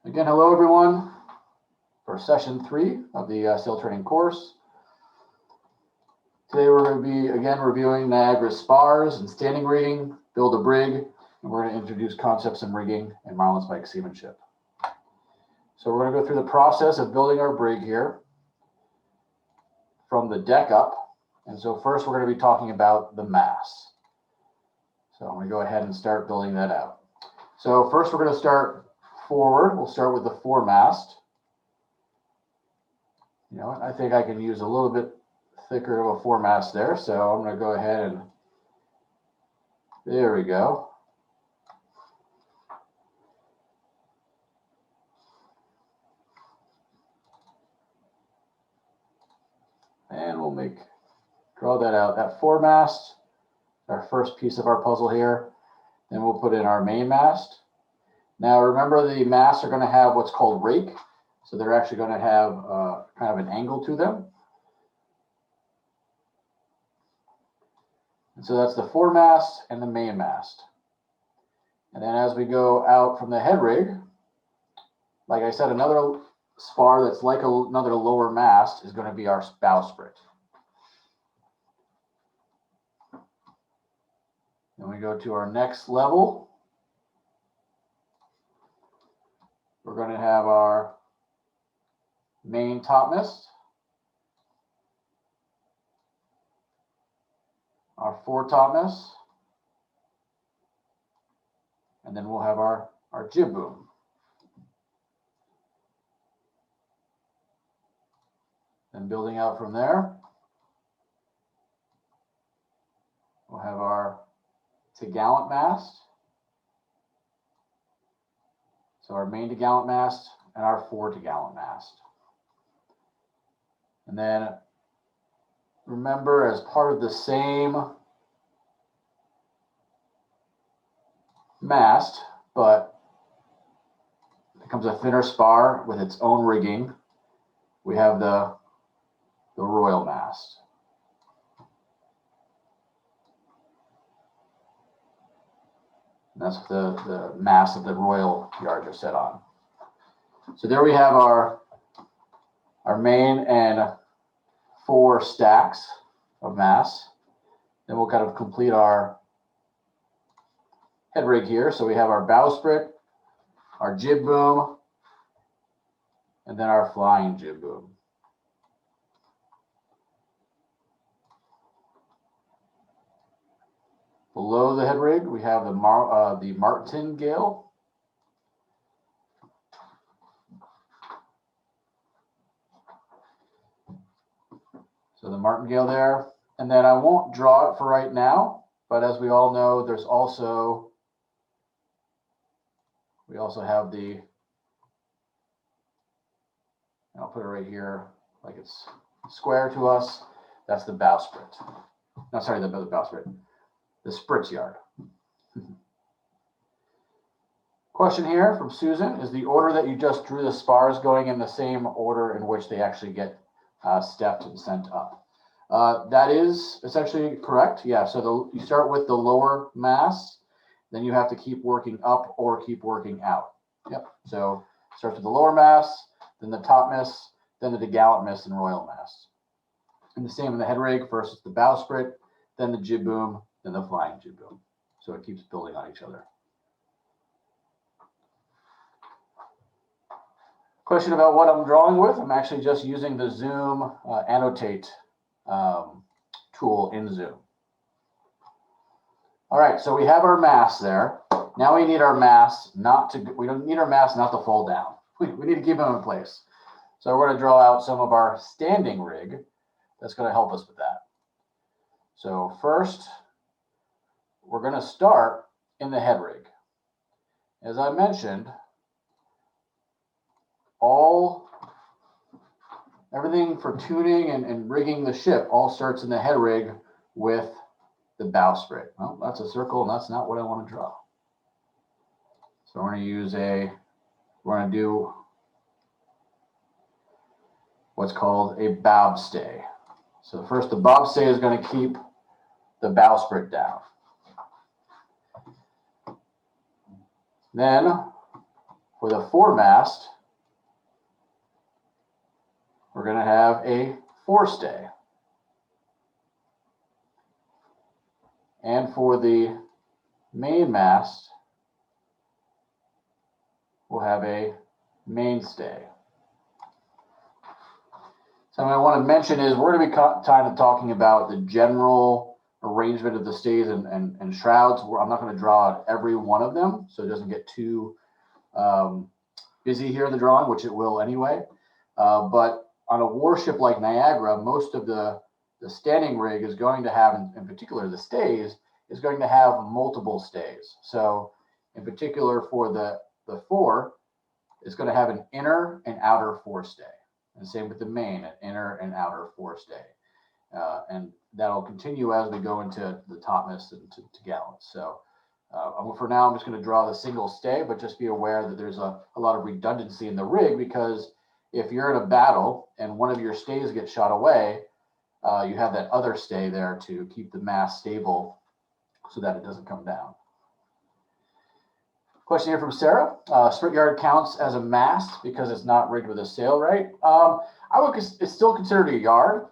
Again, hello everyone for session 3 of the sail training course. Today we're going to be again reviewing Niagara's spars and standing rigging, build a brig, and we're going to introduce concepts in rigging and marlinspike seamanship. So we're going to go through the process of building our brig here from the deck up. And so first we're going to be talking about the mast. So I'm going to go ahead and start building that out. So first we're going to start forward. We'll start with the foremast. I think I can use a little bit thicker of a foremast there. So I'm going to go ahead and there we go. And we'll draw that out. That foremast, our first piece of our puzzle here. Then we'll put in our main mast. Now remember, the masts are going to have what's called rake. So they're actually going to have kind of an angle to them. And so that's the foremast and the main mast. And then as we go out from the head rig, like I said, another spar that's like another lower mast is going to be our bowsprit. Then we go to our next level. We're going to have our main topmast, our foretopmast, and then we'll have our jib boom. Then building out from there, we'll have our topgallant mast. So our main topgallant mast and our fore topgallant mast. And then remember, as part of the same mast, but it becomes a thinner spar with its own rigging, we have the royal mast. And that's the mast that the royal yards are set on. So there we have our main and fore stacks of masts. Then we'll kind of complete our head rig here. So we have our bowsprit, our jib boom, and then our flying jib boom. Below the head rig, we have the martingale. So the martingale there. And then I won't draw it for right now, but as we all know, we also have and I'll put it right here like it's square to us. That's the bowsprit. No, sorry, the bowsprit. The spritz yard. Question here from Susan: is the order that you just drew the spars going in the same order in which they actually get stepped and sent up? That is essentially correct. Yeah, so you start with the lower mast, then you have to keep working up or keep working out. Yep, so starts with the lower mast, then the topmast, then the topgallant mast and royal mast. And the same in the head rig. First it's the bowsprit, then the jib boom, then the flying jib boom. So it keeps building on each other. Question about what I'm drawing with. I'm actually just using the Zoom annotate tool in Zoom. All right, so we have our mast there. Now we need our mast we don't need our mast not to fall down. We need to keep them in place. So we're going to draw out some of our standing rig that's going to help us with that. So first, we're going to start in the head rig. As I mentioned, everything for tuning and rigging the ship all starts in the head rig with the bowsprit. Well, that's a circle, and that's not what I want to draw. So we're going to do what's called a bobstay. So first, the bobstay is going to keep the bowsprit down. Then with a foremast, we're going to have a forestay. And for the mainmast, we'll have a mainstay. Something I want to mention is we're going to be kind of talking about the general arrangement of the stays and shrouds. I'm not going to draw out every one of them, so it doesn't get too busy here in the drawing, which it will anyway. But on a warship like Niagara, most of the standing rig is going to have, in particular the stays, is going to have multiple stays. So in particular for the fore, it's going to have an inner and outer forestay. And same with the main, an inner and outer forestay. And that'll continue as we go into the topmast and to gallants. So for now, I'm just going to draw the single stay, but just be aware that there's a lot of redundancy in the rig, because if you're in a battle and one of your stays gets shot away, you have that other stay there to keep the mast stable so that it doesn't come down. Question here from Sarah. Sprit yard counts as a mast because it's not rigged with a sail, right? It's still considered a yard.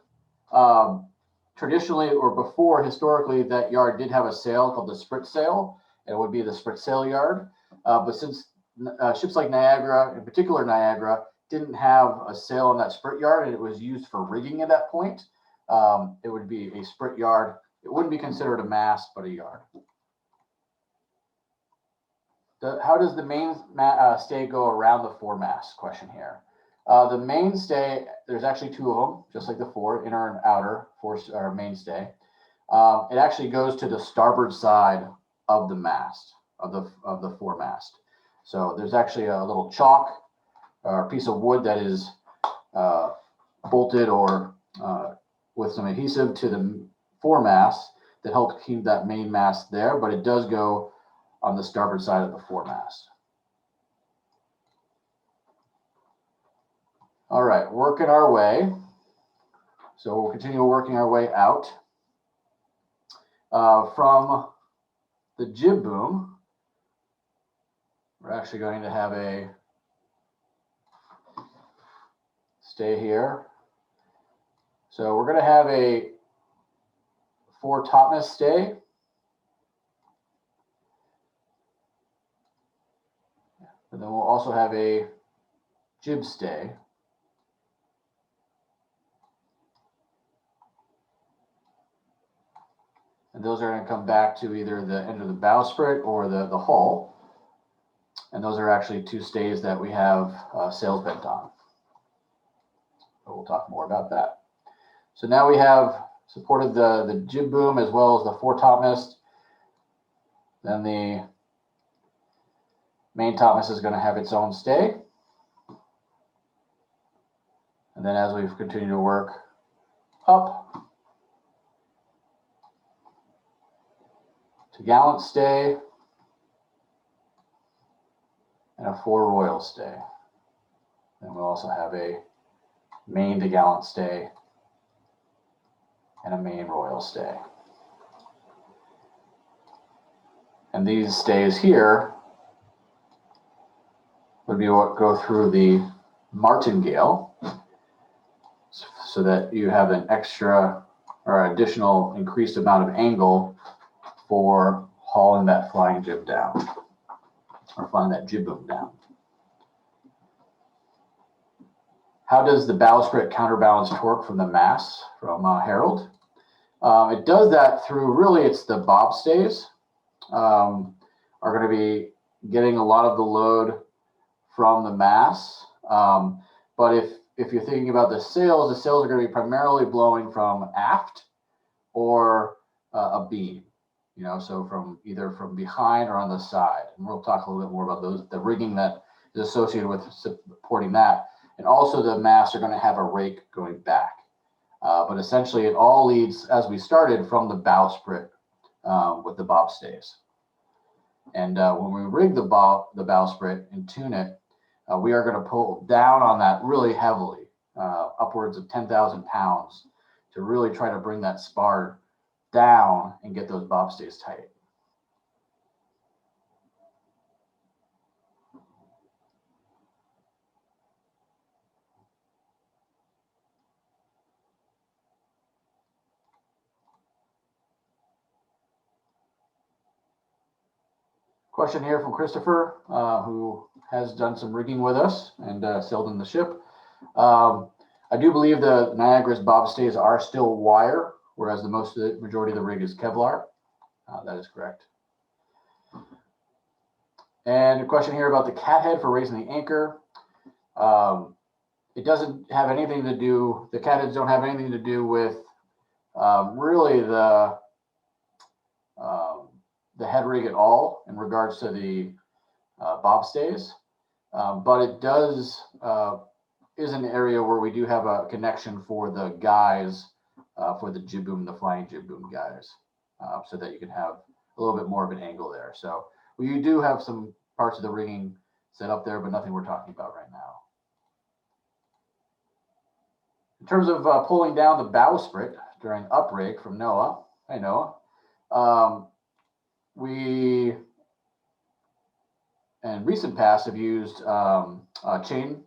Traditionally, or before, historically, that yard did have a sail called the sprit sail. It would be the sprit sail yard. But since ships like Niagara, in particular Niagara, didn't have a sail on that sprit yard and it was used for rigging at that point, it would be a sprit yard. It wouldn't be considered a mast, but a yard. How does the main stay go around the foremast? Question here. The mainstay, there's actually two of them, just like the fore, inner and outer mainstay. It actually goes to the starboard side of the mast, of the foremast. So there's actually a little chalk or piece of wood that is bolted or with some adhesive to the foremast that helps keep that main mast there, but it does go on the starboard side of the foremast. All right, working our way. So we'll continue working our way out. From the jib boom, we're actually going to have a stay here. So we're going to have a fore topmast stay. And then we'll also have a jib stay. And those are going to come back to either the end of the bowsprit or the hull. And those are actually two stays that we have sails bent on. But we'll talk more about that. So now we have supported the jib boom as well as the fore topmast. Then the main topmast is going to have its own stay. And then as we continue to work up to gallant stay and a fore royal stay. Then we'll also have a main to gallant stay and a main royal stay. And these stays here would be what go through the martingale, so that you have an extra or additional increased amount of angle for hauling that flying jib down, or flying that jib boom down. How does the bowsprit counterbalance torque from the mast from Harold? It does that through, really, it's the bobstays are going to be getting a lot of the load from the mast. But if you're thinking about the sails are going to be primarily blowing from aft or a beam, so from either from behind or on the side. And we'll talk a little bit more about the rigging that is associated with supporting that. And also the masts are going to have a rake going back. But essentially it all leads, as we started, from the bowsprit with the bobstays. And when we rig the bowsprit and tune it, we are going to pull down on that really heavily, upwards of 10,000 pounds, to really try to bring that spar down and get those bobstays tight. Question here from Christopher, who has done some rigging with us and sailed in the ship. I do believe the Niagara's bobstays are still wire, whereas the majority of the rig is Kevlar. That is correct. And a question here about the cathead for raising the anchor. It doesn't have anything to do, the catheads don't have anything to do with really the head rig at all in regards to the bobstays. But it does, is an area where we do have a connection for the guys, for the jib boom, the flying jib boom guys, so that you can have a little bit more of an angle there. So we do have some parts of the rigging set up there, but nothing we're talking about right now. In terms of pulling down the bowsprit during uprig from Noah, hi Noah, we in recent past have used chain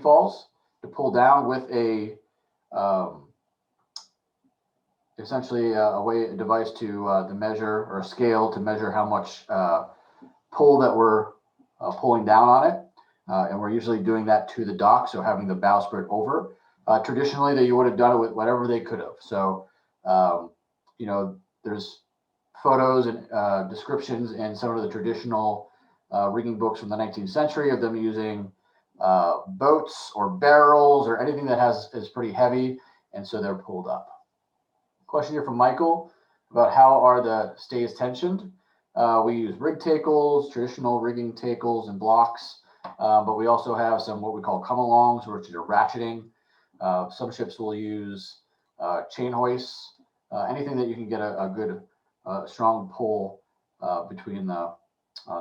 falls to pull down with a essentially a device to measure, or a scale to measure how much pull that we're pulling down on it, and we're usually doing that to the dock, so having the bowsprit over. Traditionally, you would have done it with whatever they could have. So, you know, there's photos and descriptions in some of the traditional rigging books from the 19th century of them using boats or barrels or anything that is pretty heavy, and so they're pulled up. Question here from Michael about how are the stays tensioned. We use rig tackles, traditional rigging tackles and blocks, but we also have some what we call come-alongs, which are ratcheting. Some ships will use chain hoists, anything that you can get a good strong pull between the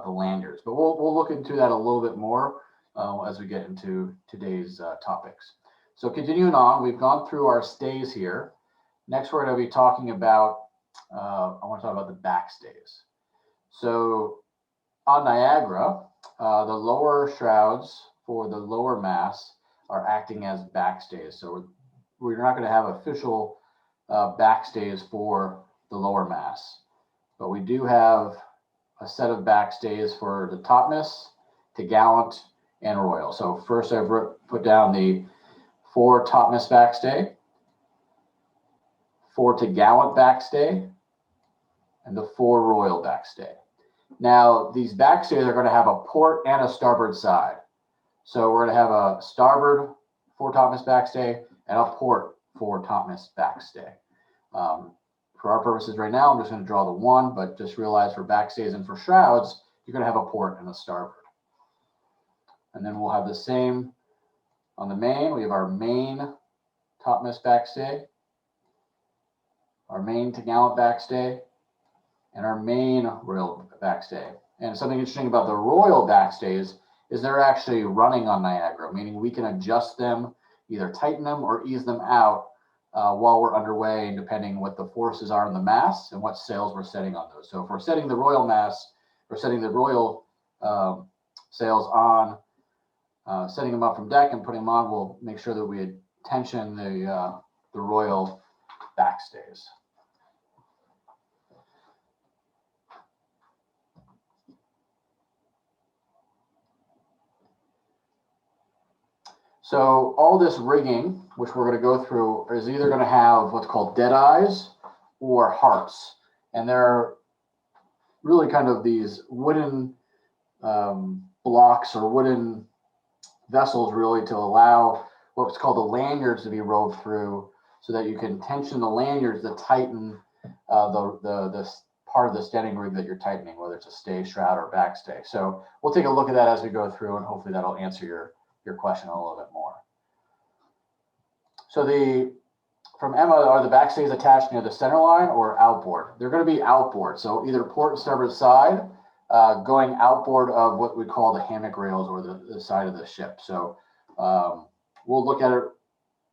lanyards. But we'll look into that a little bit more as we get into today's topics. So continuing on, we've gone through our stays here. Next, we're going to be talking about, I want to talk about the back stays. So on Niagara, the lower shrouds for the lower masts are acting as backstays. So we're not going to have official backstays for the lower masts, but we do have a set of backstays for the topmast, topgallant, and royal. So first I've put down the 4 topmast backstay, 4 topgallant backstay, and the 4 royal backstay. Now, these backstays are going to have a port and a starboard side. So we're going to have a starboard 4 topmast backstay and a port 4 topmast backstay. For our purposes right now, I'm just going to draw the 1, but just realize for backstays and for shrouds, you're going to have a port and a starboard. And then we'll have the same on the main. We have our main topmast backstay, our main topgallant backstay, and our main royal backstay. And something interesting about the royal backstays is they're actually running on Niagara, meaning we can adjust them, either tighten them or ease them out while we're underway, depending what the forces are in the masts and what sails we're setting on those. So if we're setting the royal masts, we're setting the royal sails on, setting them up from deck and putting them on, we'll make sure that we tension the royal backstays. So all this rigging, which we're going to go through, is either going to have what's called dead eyes or hearts. And they're really kind of these wooden blocks or wooden vessels really to allow what's called the lanyards to be rolled through so that you can tension the lanyards to tighten the part of the standing rig that you're tightening, whether it's a stay, shroud, or backstay. So we'll take a look at that as we go through, and hopefully that'll answer your question a little bit more. So from Emma, are the backstays attached near the center line or outboard? They're going to be outboard. So either port and starboard side, going outboard of what we call the hammock rails or the side of the ship. So we'll look at it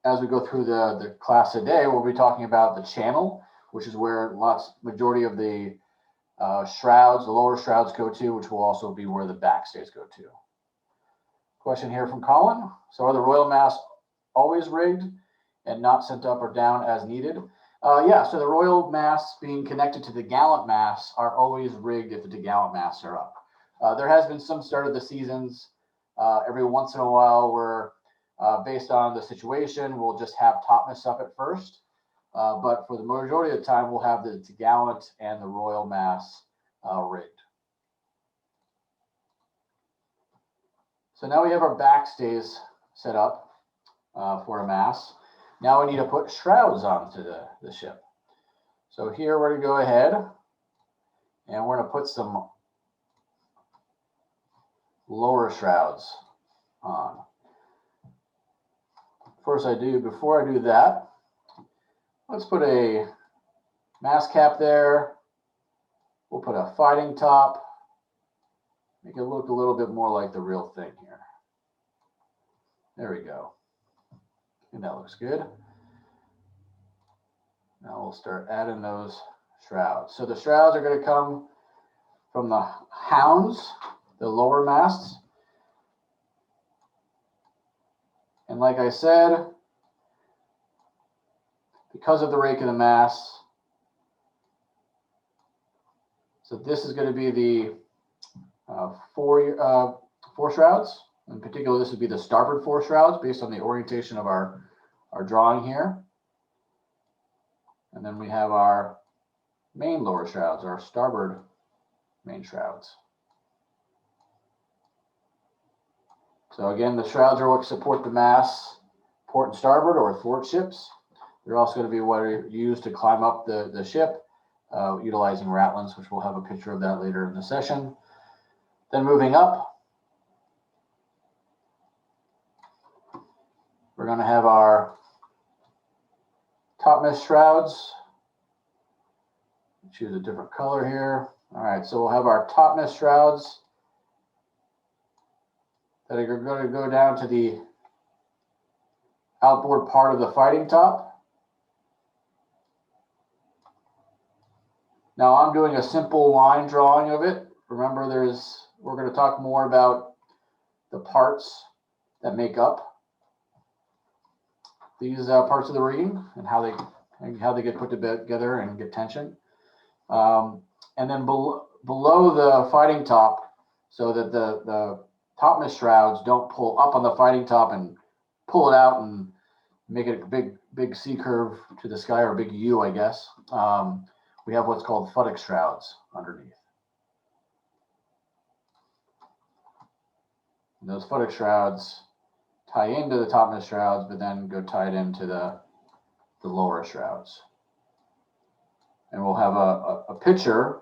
as we go through the class today. We'll be talking about the channel, which is where majority of the shrouds, the lower shrouds go to, which will also be where the backstays go to. Question here from Colin. So are the royal masts always rigged and not sent up or down as needed? Yeah, so the royal masts being connected to the gallant masts are always rigged if the gallant masts are up. There has been some start of the seasons every once in a while where, based on the situation, we'll just have topmast up at first. But for the majority of the time, we'll have the gallant and the royal masts rigged. So now we have our backstays set up for a mast. Now we need to put shrouds onto the ship. So here we're going to go ahead and we're going to put some lower shrouds on. Before I do that, let's put a mast cap there. We'll put a fighting top. Make it look a little bit more like the real thing here. There we go. And that looks good. Now we'll start adding those shrouds. So the shrouds are going to come from the hounds, the lower masts. And like I said, because of the rake of the masts, so this is going to be the four shrouds. In particular, this would be the starboard four shrouds based on the orientation of our drawing here. And then we have our main lower shrouds, our starboard main shrouds. So again, the shrouds are what support the masts, port and starboard or thwart ships. They're also going to be what are used to climb up the ship, utilizing ratlins, which we'll have a picture of that later in the session. Then moving up, we're going to have our topmast shrouds. Choose a different color here. All right, so we'll have our topmast shrouds that are going to go down to the outboard part of the fighting top. Now I'm doing a simple line drawing of it. Remember, we're going to talk more about the parts that make up these parts of the rigging and how they get put together and get tension. And then below the fighting top, so that the topmast shrouds don't pull up on the fighting top and pull it out and make it a big C curve to the sky, or a big U, I guess. We have what's called futtock shrouds underneath. And those futtock shrouds tie into the topmast shrouds, but then go tied into the lower shrouds. And we'll have a picture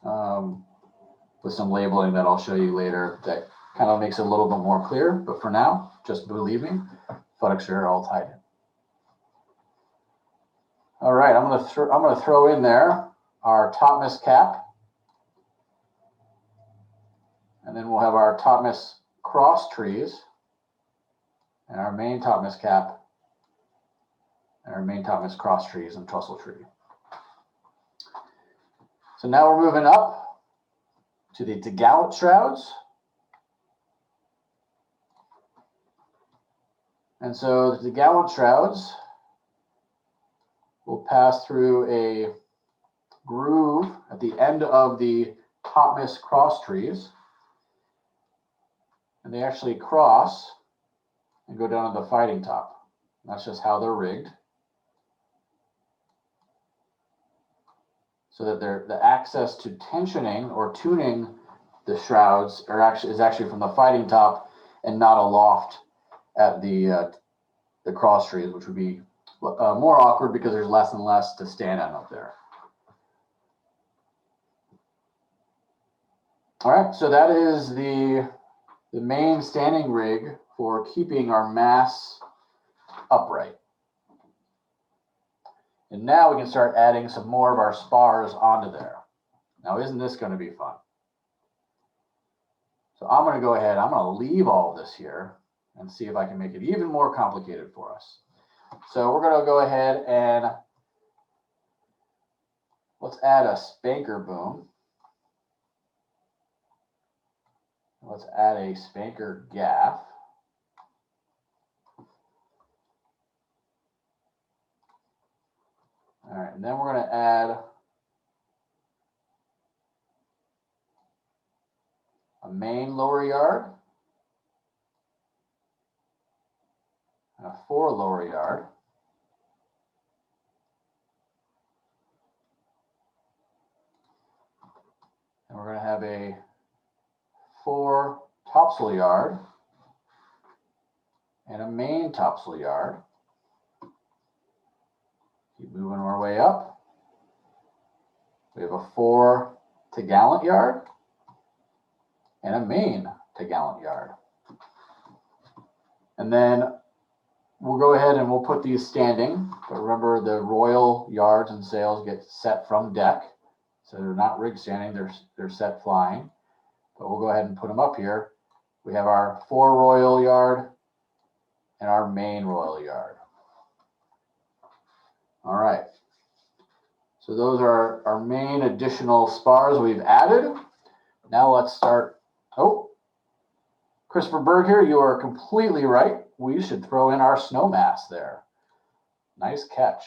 with some labeling that I'll show you later that kind of makes it a little bit more clear. But for now, just believe me, futtocks are all tied in. All right, I'm gonna throw in there our topmast cap, and then we'll have our topmast cross trees, and our main topmast cap, and our main topmast cross trees and trestle tree. So now we're moving up to the gallant shrouds. And so the gallant shrouds will pass through a groove at the end of the topmast cross trees. And they actually cross and go down to the fighting top. That's just how they're rigged. So that the access to tensioning or tuning the shrouds is actually from the fighting top and not aloft at the cross trees, which would be more awkward because there's less and less to stand on up there. All right, so that is the main standing rig for keeping our masts upright. And now we can start adding some more of our spars onto there. Now, isn't this going to be fun? So I'm going to go ahead, I'm going to leave all of this here and see if I can make it even more complicated for us. So we're going to go ahead and let's add a spanker boom. Let's add a spanker gaff. All right, and then we're going to add a main lower yard and a fore lower yard. And we're going to have a fore topsail yard and a main topsail yard. Keep moving our way up. We have a fore to gallant yard and a main to gallant yard. And then we'll go ahead and we'll put these standing. But remember, the royal yards and sails get set from deck. So they're not rig standing, they're set flying. But we'll go ahead and put them up here. We have our fore royal yard and our main royal yard. All right. So those are our main additional spars we've added. Now let's start. Oh, Christopher Berg here, you are completely right. We should throw in our snow mast there. Nice catch.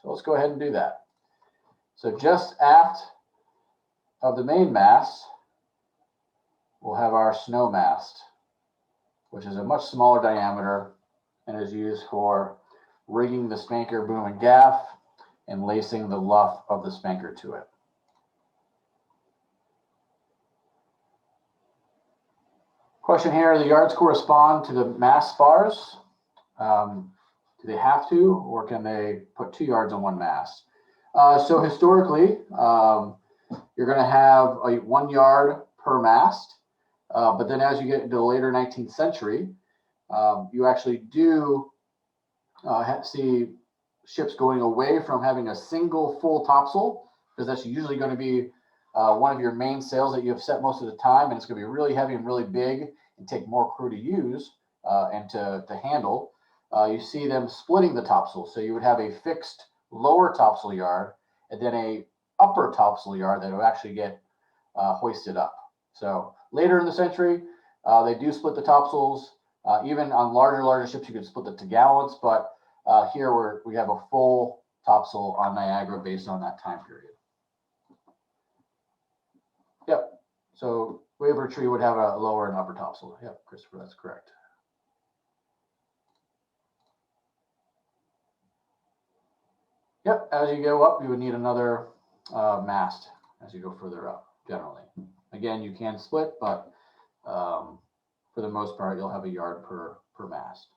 So let's go ahead and do that. So just aft of the main mast, we'll have our snow mast, which is a much smaller diameter and is used for rigging the spanker, boom, and gaff and lacing the luff of the spanker to it. Question here, the yards correspond to the mast spars. Do they have to, or can they put 2 yards on one mast? So historically, you're going to have 1 yard per mast. But then as you get into the later 19th century, you actually do see ships going away from having a single full topsail, because that's usually going to be one of your main sails that you have set most of the time, and it's going to be really heavy and really big and take more crew to use and to handle. You see them splitting the topsail. So you would have a fixed lower topsail yard and then a upper topsail yard that would actually get hoisted up. So later in the century, they do split the topsails. Even on larger ships, you could split it to gallants, but here we have a full topsail on Niagara based on that time period. Yep. So Wavertree would have a lower and upper topsail. Yep, Christopher, that's correct. Yep, as you go up, you would need another mast as you go further up, generally. Again, you can split, but for the most part, you'll have a yard per mast.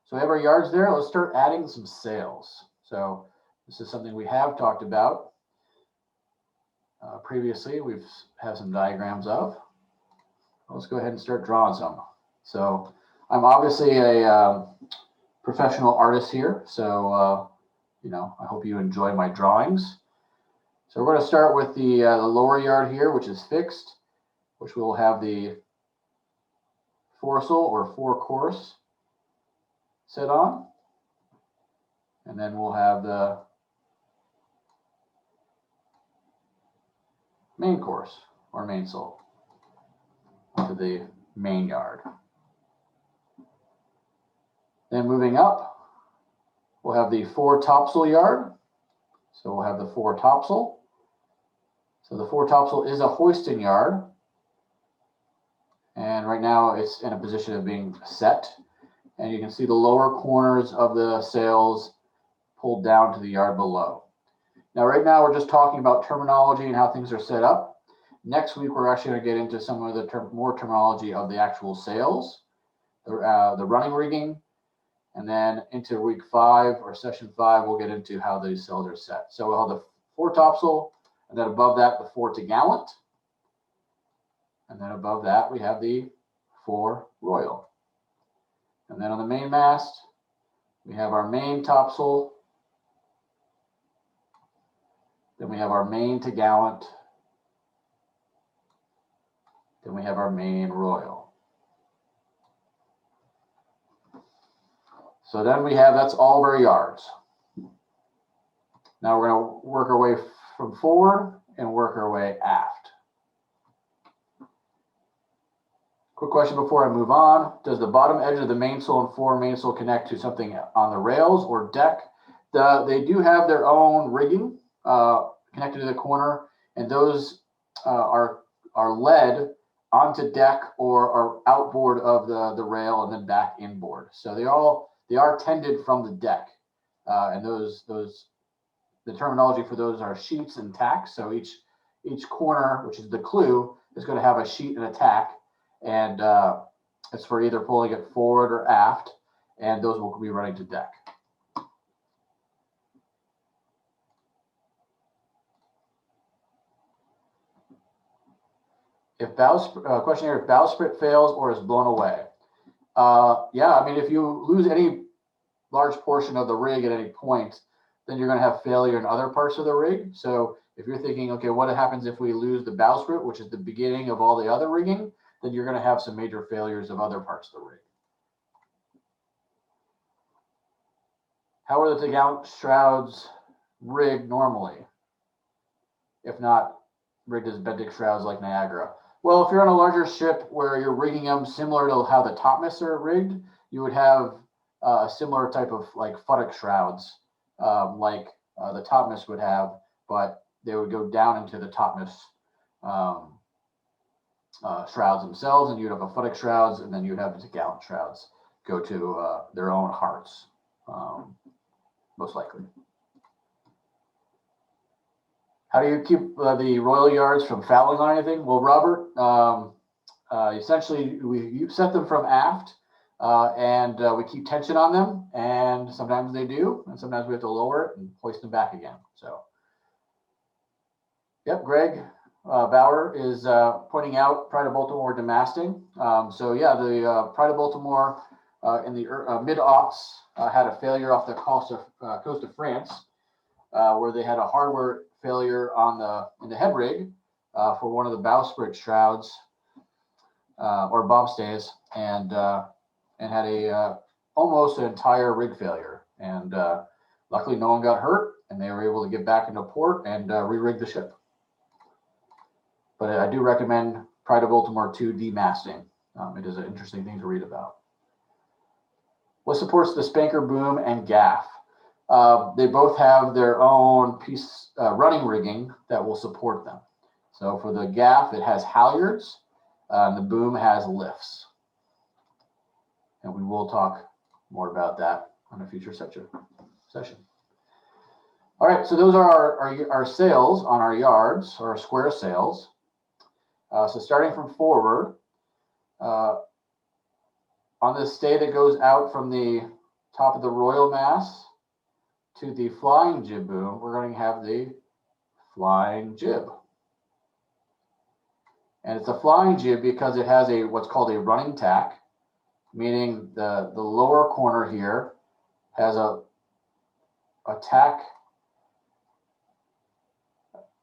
So we have our yards there. Let's start adding some sails. So this is something we have talked about previously. We've had some diagrams of. Let's go ahead and start drawing some. So I'm obviously a professional artist here, so I hope you enjoy my drawings. So we're going to start with the lower yard here, which is fixed, which will have the foresail or forecourse set on. And then we'll have the main course or mainsail to the main yard. Then moving up, we'll have the fore topsail yard. So we'll have the fore topsail. So the fore topsail is a hoisting yard. And right now it's in a position of being set. And you can see the lower corners of the sails pulled down to the yard below. Now, right now we're just talking about terminology and how things are set up. Next week, we're actually going to get into some of the more terminology of the actual sails, the running rigging, and then into week 5 or session 5, we'll get into how these sails are set. So we'll have the fore topsail, and then above that, the fore to gallant. And then above that, we have the fore royal. And then on the main mast, we have our main topsail. Then we have our main to gallant. Then we have our main royal. So then we have, that's all of our yards. Now we're going to work our way from forward and work our way aft. Quick question before I move on. Does the bottom edge of the mainsail and fore mainsail connect to something on the rails or deck? They do have their own rigging connected to the corner, and those are led onto deck or are outboard of the rail and then back inboard. So they are tended from the deck, and those the terminology for those are sheets and tacks. So each corner, which is the clew, is going to have a sheet and a tack, and it's for either pulling it forward or aft, and those will be running to deck. If question here, if bowsprit fails or is blown away. Yeah, I mean, if you lose any large portion of the rig at any point, then you're going to have failure in other parts of the rig. So if you're thinking, okay, what happens if we lose the bowsprit, which is the beginning of all the other rigging, then you're going to have some major failures of other parts of the rig. How are the gallant shrouds rigged normally, if not rigged as benthic shrouds like Niagara? Well, if you're on a larger ship where you're rigging them similar to how the topmasts are rigged, you would have a similar type of like futtock shrouds, like the topmast would have, but they would go down into the topmast shrouds themselves, and you'd have a futtock shrouds, and then you'd have the gallant shrouds go to their own hearts, most likely. How do you keep the royal yards from fouling on anything? Well, Robert, essentially you set them from aft, and we keep tension on them, and sometimes they do, and sometimes we have to lower it and hoist them back again. So, yep, Greg Bauer is pointing out Pride of Baltimore demasting. So yeah, the Pride of Baltimore in the mid-aughts had a failure off the coast of France, where they had a hardware failure in the head rig for one of the bowsprit shrouds or bobstays, and had a almost an entire rig failure. And luckily, no one got hurt, and they were able to get back into port and re-rig the ship. But I do recommend Pride of Baltimore 2 demasting. It is an interesting thing to read about. What supports the spanker boom and gaff? They both have their own piece running rigging that will support them. So for the gaff, it has halyards, and the boom has lifts. And we will talk more about that on a future session. All right, so those are our sails on our yards, or our square sails. So starting from forward, on this stay that goes out from the top of the royal mast to the flying jib boom, we're going to have the flying jib. And it's a flying jib because it has what's called a running tack, meaning the lower corner here has a tack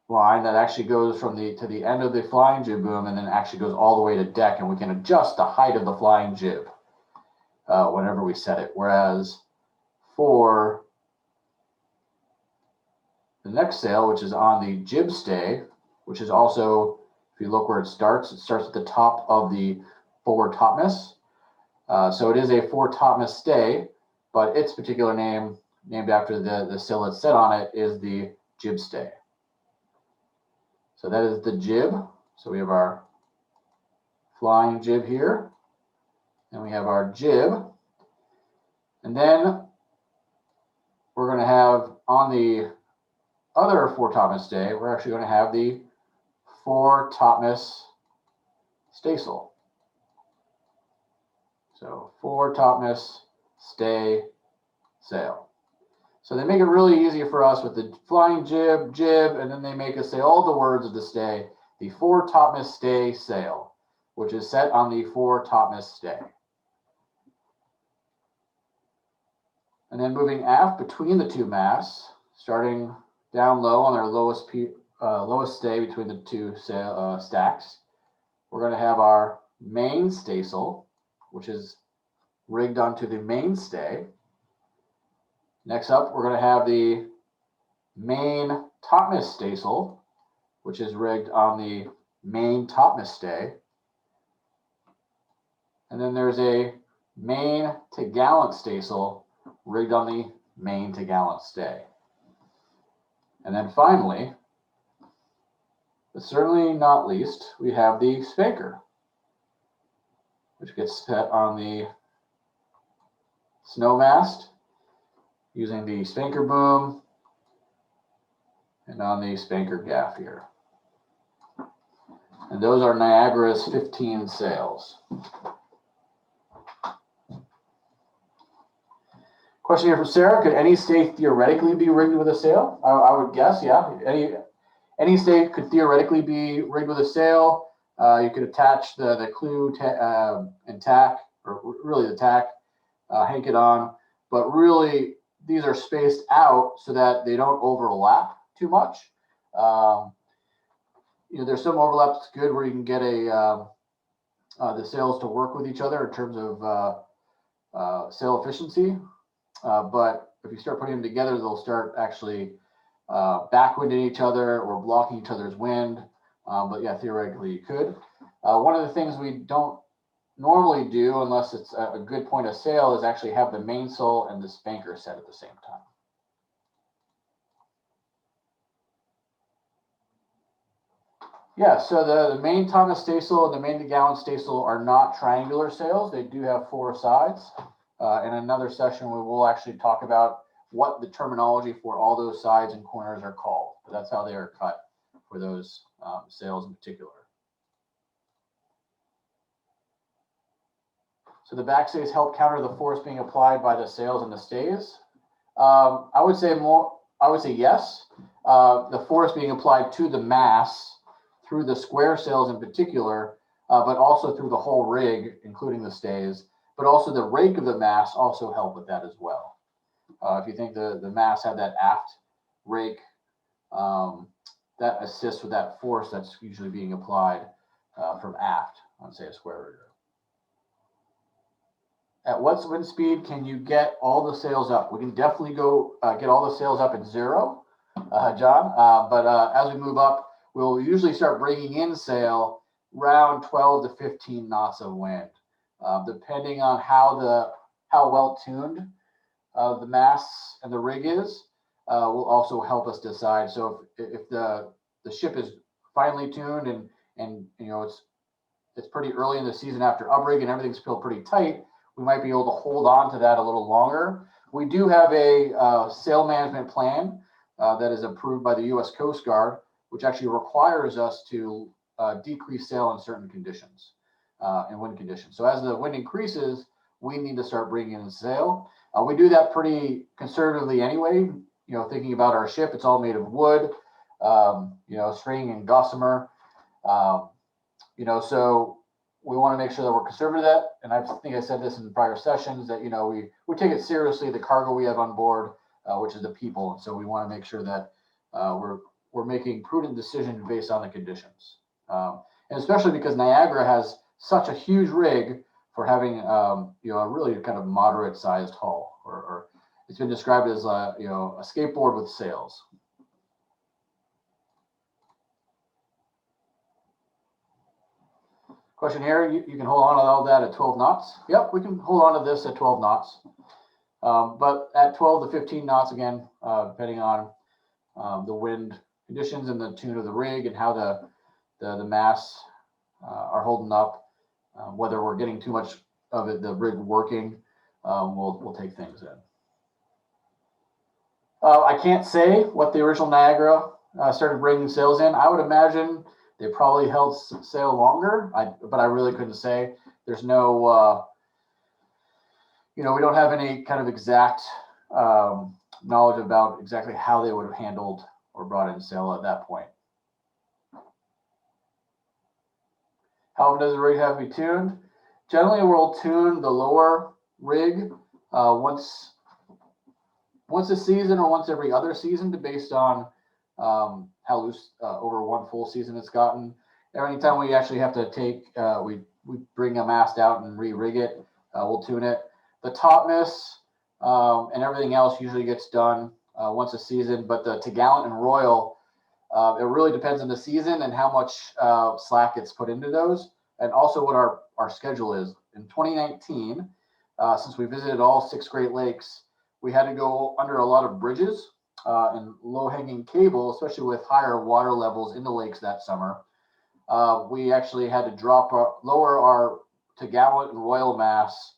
line that actually goes to the end of the flying jib boom and then actually goes all the way to deck, and we can adjust the height of the flying jib whenever we set it. Whereas for the next sail, which is on the jib stay, which is also, if you look where it starts at the top of the forward topmast. So it is a forward topmast stay, but its particular name, named after the sail that's set on it, is the jib stay. So that is the jib. So we have our flying jib here, and we have our jib. And then we're going to have on the other fore topmast stay, we're actually going to have the fore topmast staysail. So fore topmast stay sail. So they make it really easy for us with the flying jib, and then they make us say all the words of the stay, the fore topmast stay sail, which is set on the fore topmast stay. And then moving aft between the two masts, starting down low on their lowest stay between the two stacks, we're going to have our main staysail, which is rigged onto the mainstay. Next up, we're going to have the main topmast staysail, which is rigged on the main topmast stay. And then there's a main to gallant staysail rigged on the main to gallant stay. And then finally, but certainly not least, we have the spanker, which gets set on the snow mast using the spanker boom and on the spanker gaff here. And those are Niagara's 15 sails. Question here from Sarah: could any stay theoretically be rigged with a sail? I would guess, yeah. Any stay could theoretically be rigged with a sail. You could attach the clew and tack, or really the tack, hank it on. But really, these are spaced out so that they don't overlap too much. There's some overlap that's good where you can get the sails to work with each other in terms of sail efficiency. But if you start putting them together, they'll start actually backwinding each other or blocking each other's wind. But yeah, theoretically you could. One of the things we don't normally do, unless it's a good point of sail, is actually have the mainsail and the spanker set at the same time. Yeah, so the main Thomas staysail and the main to gallant staysail are not triangular sails. They do have 4 sides. In another session, we will actually talk about what the terminology for all those sides and corners are called. But that's how they are cut for those sails in particular. So the backstays help counter the force being applied by the sails and the stays. I would say yes. The force being applied to the mass through the square sails in particular, but also through the whole rig, including the stays, but also the rake of the mast also help with that as well. If you think the mast had that aft rake, that assists with that force that's usually being applied from aft on, say, a square rigger. At what wind speed can you get all the sails up? We can definitely go get all the sails up at 0, John. But as we move up, we'll usually start bringing in sail around 12 to 15 knots of wind, depending on how well tuned the masts and the rig is. Will also help us decide. So if the ship is finely tuned and it's pretty early in the season after uprig and everything's still pretty tight, we might be able to hold on to that a little longer. We do have a sail management plan that is approved by the U.S. Coast Guard, which actually requires us to decrease sail in certain conditions and wind conditions. So as the wind increases, we need to start bringing in sail. We do that pretty conservatively anyway. Thinking about our ship, it's all made of wood, string and gossamer. So we want to make sure that we're conservative with that. And I think I said this in prior sessions that, we take it seriously, the cargo we have on board, which is the people. And so we want to make sure that we're making prudent decisions based on the conditions. And especially because Niagara has such a huge rig for having, a really kind of moderate sized hull, or it's been described as, a skateboard with sails. Question here, you can hold on to all that at 12 knots. Yep, we can hold on to this at 12 knots. But at 12 to 15 knots, again, depending on the wind conditions and the tune of the rig and how the masts are holding up, whether we're getting too much of it, the rig working, we'll take things in. I can't say what the original Niagara started bringing sails in. I would imagine they probably held sail longer, but I really couldn't say. There's no, we don't have any kind of exact knowledge about exactly how they would have handled or brought in sail at that point. How often does the rig have to be tuned? Generally, we'll tune the lower rig once a season or once every other season, based on how loose over one full season it's gotten. Every time we actually have to take, we bring a mast out and re-rig it, we'll tune it. The topmast and everything else usually gets done once a season, but the T'Gallant and Royal, it really depends on the season and how much slack gets put into those, and also what our schedule is. In 2019, since we visited all 6 Great Lakes, we had to go under a lot of bridges and low-hanging cable, especially with higher water levels in the lakes that summer. We actually had to lower our Tagawent and Royal Mass,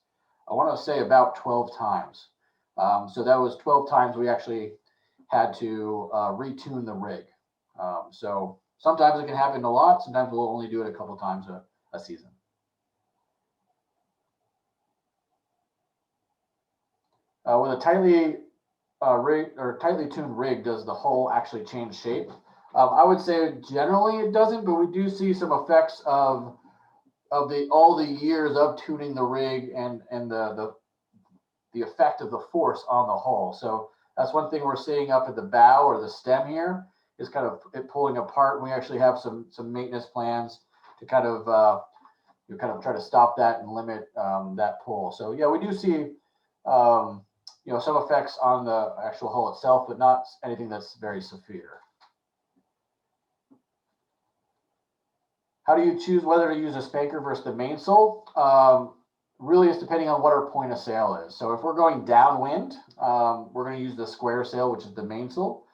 I want to say about 12 times. So that was 12 times we actually had to retune the rig. So sometimes it can happen a lot. Sometimes we'll only do it a couple times a season. With a tightly tuned rig, does the hull actually change shape? I would say generally it doesn't, but we do see some effects of all the years of tuning the rig and the effect of the force on the hull. So that's one thing we're seeing up at the bow or the stem here is kind of it pulling apart. We actually have some maintenance plans to kind of try to stop that and limit that pull. So yeah, we do see some effects on the actual hull itself, but not anything that's very severe. How do you choose whether to use a spanker versus the mainsail? Really, it's depending on what our point of sail is. So if we're going downwind, we're going to use the square sail, which is the mainsail.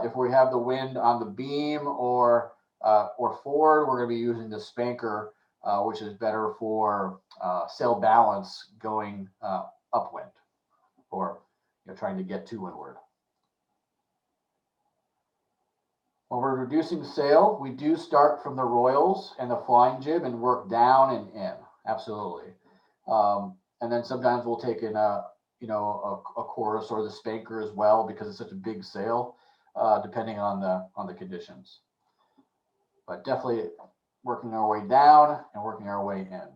If we have the wind on the beam or forward, we're going to be using the spanker, which is better for sail balance going upwind or trying to get to windward. When we're reducing sail, we do start from the royals and the flying jib and work down and in. Absolutely. And then sometimes we'll take in a chorus or the spanker as well because it's such a big sail, depending on the conditions. But definitely working our way down and working our way in.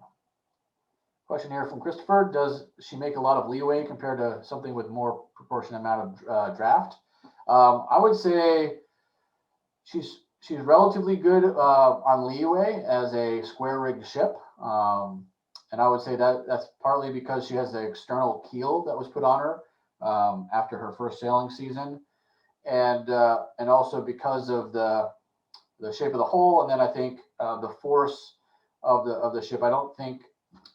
Question here from Christopher: does she make a lot of leeway compared to something with more proportionate amount of draft? I would say she's relatively good on leeway as a square rig ship. And I would say that's partly because she has the external keel that was put on her after her first sailing season, and also because of the shape of the hull, and then I think the force of the ship.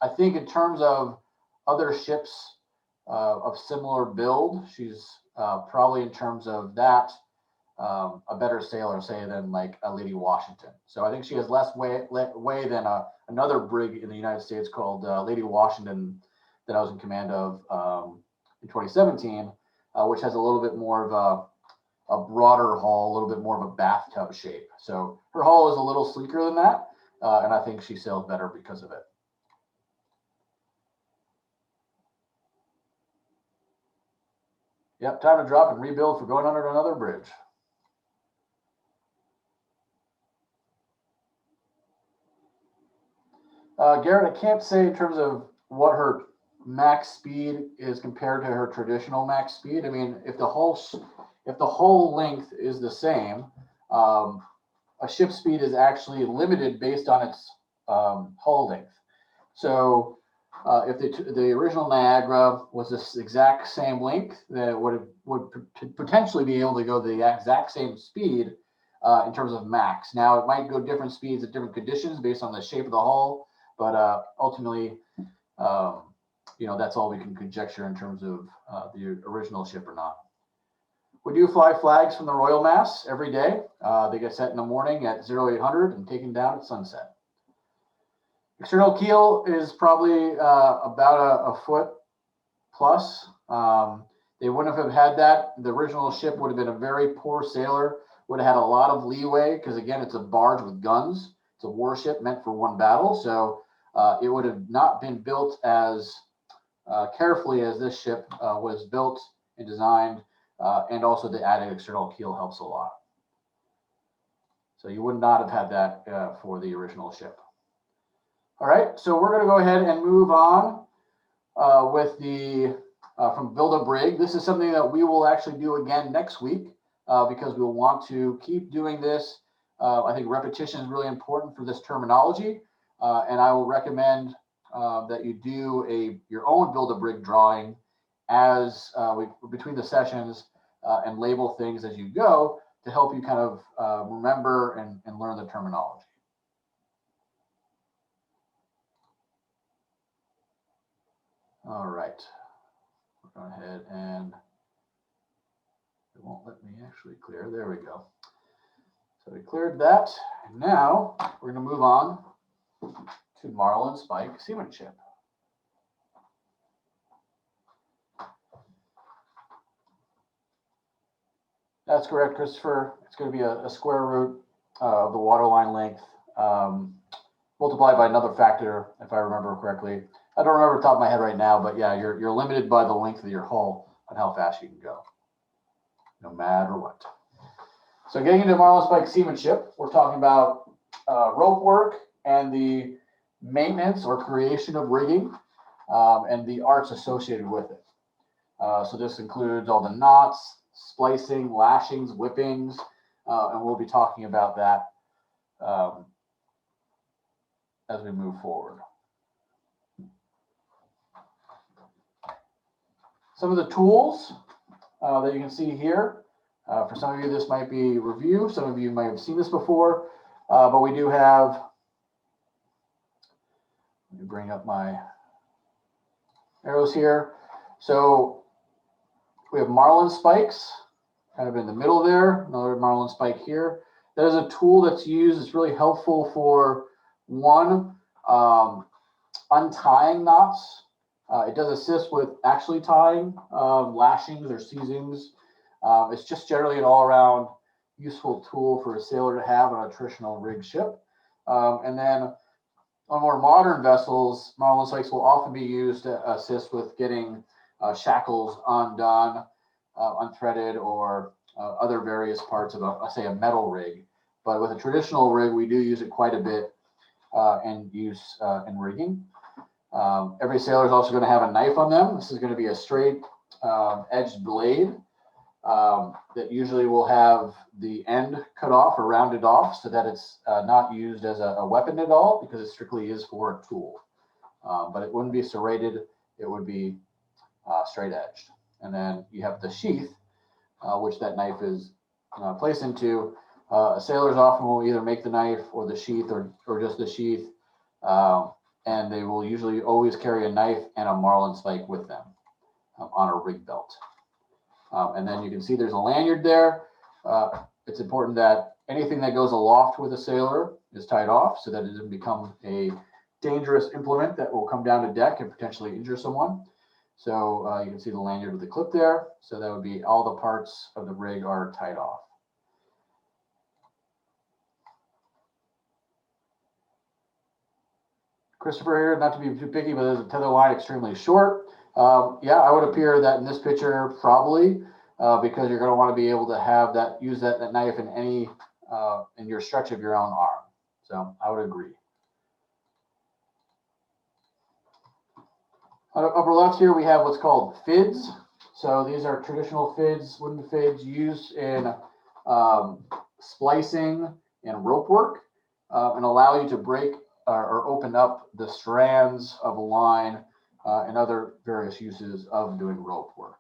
I think in terms of other ships of similar build, she's probably in terms of that a better sailor, say, than like a Lady Washington. So I think she has less way than another brig in the United States called Lady Washington that I was in command of in 2017, which has a little bit more of a broader hull, a little bit more of a bathtub shape. So her hull is a little sleeker than that, and I think she sails better because of it. Yep, time to drop and rebuild for going under another bridge. Garrett, I can't say in terms of what her max speed is compared to her traditional max speed. I mean, if the whole length is the same, a ship speed is actually limited based on its hull length. So if the original Niagara was this exact same length, then it would potentially be able to go the exact same speed in terms of max. Now, it might go different speeds at different conditions based on the shape of the hull. But ultimately, that's all we can conjecture in terms of the original ship or not. We do fly flags from the Royal Mass every day. They get set in the morning at 0800 and taken down at sunset. External keel is probably about a foot plus. They wouldn't have had that. The original ship would have been a very poor sailor, would have had a lot of leeway because, again, it's a barge with guns. It's a warship meant for one battle. So it would have not been built as carefully as this ship was built and designed, and also the added external keel helps a lot. So you would not have had that for the original ship. All right, so we're going to go ahead and move on with the from Build a Brig. This is something that we will actually do again next week because we'll want to keep doing this. I think repetition is really important for this terminology. And I will recommend that you do your own Build-A-Brig drawing as between the sessions and label things as you go to help you kind of remember and learn the terminology. All right. Go ahead and it won't let me actually clear. There we go. So we cleared that. And now we're going to move on to Marlin Spike seamanship. That's correct, Christopher. It's going to be a square root of the waterline length multiplied by another factor, if I remember correctly. I don't remember the top of my head right now, but yeah, you're limited by the length of your hull and how fast you can go, no matter what. So getting into Marlin Spike seamanship, we're talking about rope work and the maintenance or creation of rigging and the arts associated with it. So this includes all the knots, splicing, lashings, whippings, and we'll be talking about that as we move forward. Some of the tools that you can see here, for some of you this might be review, some of you might have seen this before, but we do have, let me bring up my arrows here. So we have marlin spikes, kind of in the middle there, another marlin spike here. That is a tool that's used, it's really helpful for one, untying knots. It does assist with actually tying lashings or seizings. It's just generally an all-around useful tool for a sailor to have on a traditional rig ship. And then on more modern vessels, marlin spikes will often be used to assist with getting shackles undone, unthreaded, or other various parts of, say, a metal rig. But with a traditional rig, we do use it quite a bit in use in rigging. Every sailor is also going to have a knife on them. This is going to be a straight edged blade that usually will have the end cut off or rounded off so that it's not used as a weapon at all, because it strictly is for a tool. But it wouldn't be serrated, it would be straight edged. And then you have the sheath, which that knife is placed into. Sailors often will either make the knife or the sheath or just the sheath. And they will usually always carry a knife and a marlin spike with them on a rig belt. And then you can see there's a lanyard there. It's important that anything that goes aloft with a sailor is tied off so that it doesn't become a dangerous implement that will come down to deck and potentially injure someone. So you can see the lanyard with the clip there. So that would be all the parts of the rig are tied off. Christopher here, not to be too picky, but there's a tether line extremely short. Yeah, I would appear that in this picture probably because you're going to want to be able to have that, use that knife in any in your stretch of your own arm. So I would agree. On the upper left here, we have what's called fids. So these are traditional fids, wooden fids used in splicing and rope work and allow you to break or open up the strands of a line and other various uses of doing rope work.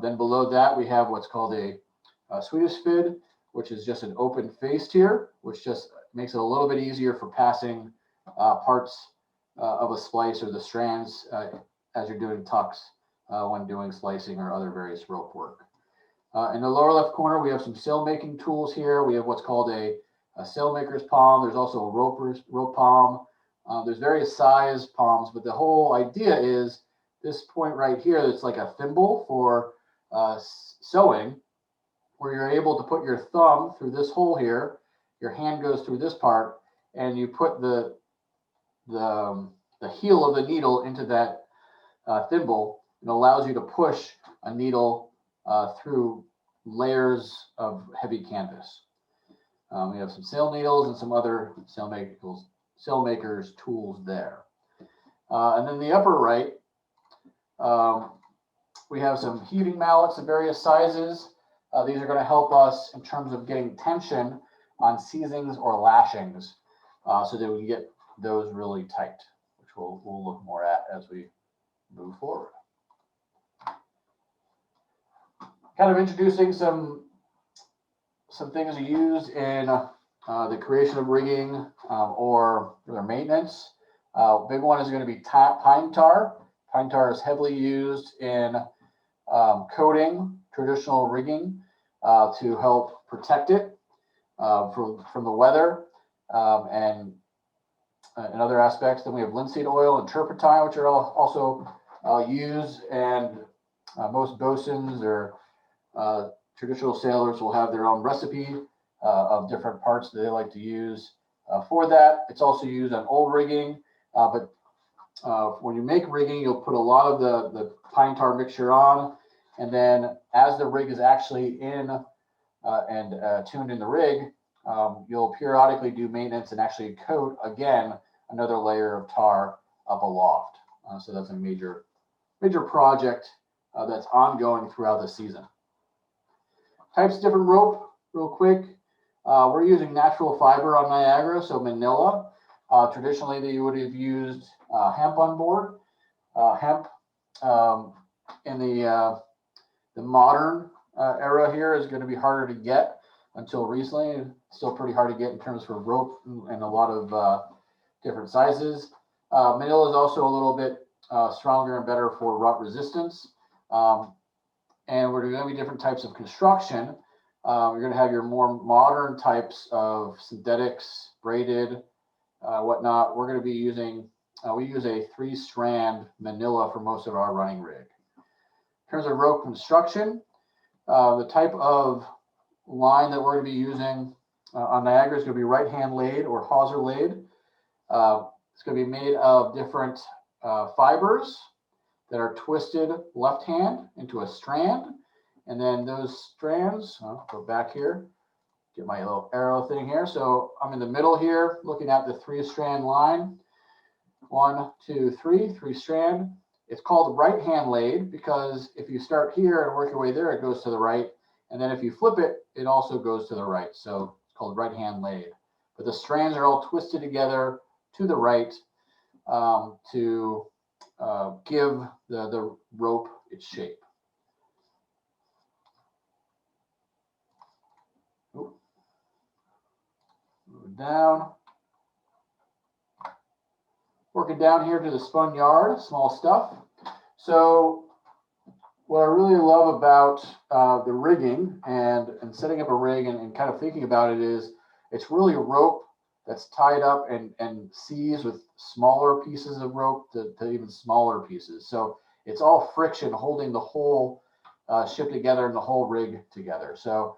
Then below that, we have what's called a Swedish fid, which is just an open faced here, which just makes it a little bit easier for passing parts of a splice or the strands as you're doing tucks when doing splicing or other various rope work. In the lower left corner, we have some sail making tools here. We have what's called a sailmaker's palm. There's also a rope palm. There's various size palms, but the whole idea is this point right here, it's like a thimble for sewing, where you're able to put your thumb through this hole here, your hand goes through this part, and you put the heel of the needle into that thimble. It allows you to push a needle through layers of heavy canvas. We have some sail needles and some other sailmakers tools there. And then the upper right, we have some heaving mallets of various sizes. These are going to help us in terms of getting tension on seizings or lashings so that we can get those really tight, which we'll look more at as we move forward. Kind of introducing some things used in the creation of rigging or their maintenance. Big one is going to be time tar. Pine tar is heavily used in coating traditional rigging to help protect it from the weather and other aspects. Then we have linseed oil and turpentine, which are also used, and most bosuns or traditional sailors will have their own recipe of different parts that they like to use for that. It's also used on old rigging, but when you make rigging, you'll put a lot of the pine tar mixture on, and then as the rig is actually in and tuned in the rig, you'll periodically do maintenance and actually coat again another layer of tar up aloft. So that's a major project that's ongoing throughout the season. Types of different rope, real quick. We're using natural fiber on Niagara, so Manila. Traditionally, they would have used hemp on board. Hemp in the modern era here is going to be harder to get until recently. It's still pretty hard to get in terms of rope and a lot of different sizes. Manila is also a little bit stronger and better for rut resistance. And we're going to be different types of construction. You're going to have your more modern types of synthetics, braided, whatnot. We're going to be using, we use a 3-strand Manila for most of our running rig. In terms of rope construction, the type of line that we're going to be using on Niagara is going to be right-hand laid or hawser laid. It's going to be made of different fibers that are twisted left hand into a strand. And then those strands, I'll go back here, get my little arrow thing here. So I'm in the middle here, looking at the 3-strand line. 1, 2, 3, 3-strand. It's called right hand laid because if you start here and work your way there, it goes to the right. And then if you flip it, it also goes to the right. So it's called right hand laid. But the strands are all twisted together to the right to give the rope its shape. Move down. Working down here to the spun yard, small stuff. So what I really love about the rigging and setting up a rig and kind of thinking about it is it's really rope that's tied up and seized with smaller pieces of rope to even smaller pieces. So it's all friction holding the whole ship together and the whole rig together. So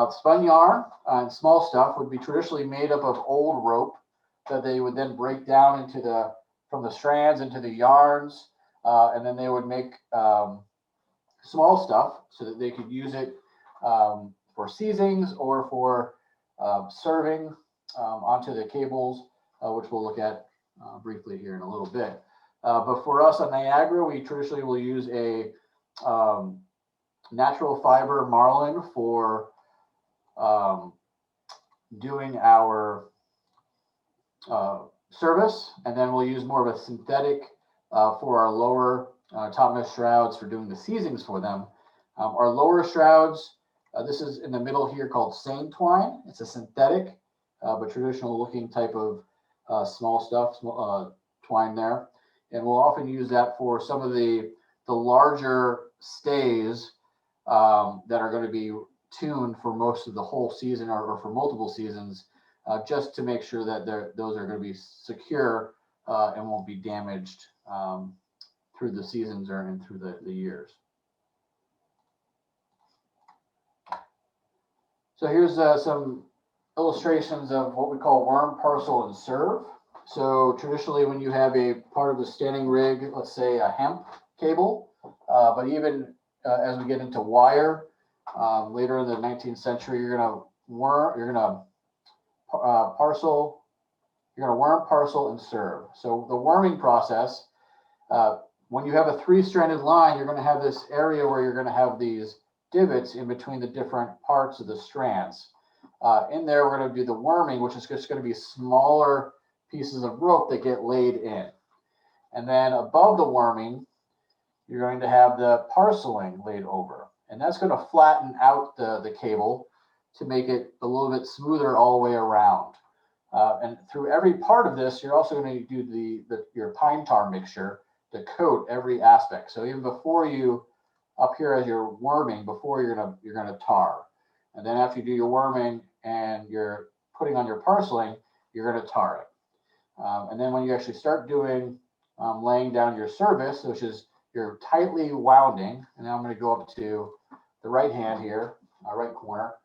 spun yarn and small stuff would be traditionally made up of old rope that they would then break down into from the strands into the yarns, and then they would make small stuff so that they could use it for seizings or for serving onto the cables, which we'll look at briefly here in a little bit. But for us on Niagara, we traditionally will use a natural fiber marlin for doing our service, and then we'll use more of a synthetic for our lower topmast shrouds for doing the seizings for them. Our lower shrouds, this is in the middle here called seine twine. It's a synthetic, but traditional looking type of small stuff, twine there. And we'll often use that for some of the larger stays that are going to be tuned for most of the whole season or for multiple seasons, just to make sure that those are going to be secure and won't be damaged through the seasons or and through the years. So here's some illustrations of what we call worm, parcel, and serve. So traditionally when you have a part of the standing rig, let's say a hemp cable, but even as we get into wire, later in the 19th century, you're going to worm, parcel, parcel, and serve. So the worming process, when you have a 3-stranded line, you're going to have this area where you're going to have these divots in between the different parts of the strands. In there, we're going to do the worming, which is just going to be smaller pieces of rope that get laid in. And then above the worming, you're going to have the parceling laid over. And that's going to flatten out the cable to make it a little bit smoother all the way around. And through every part of this, you're also going to do your pine tar mixture coat every aspect. So even before you, up here as you're worming, before you're gonna tar, and then after you do your worming and you're putting on your parceling, you're gonna tar it. And then when you actually start doing laying down your service, which is you're tightly wounding, and now I'm going to go up to the right hand here, right corner.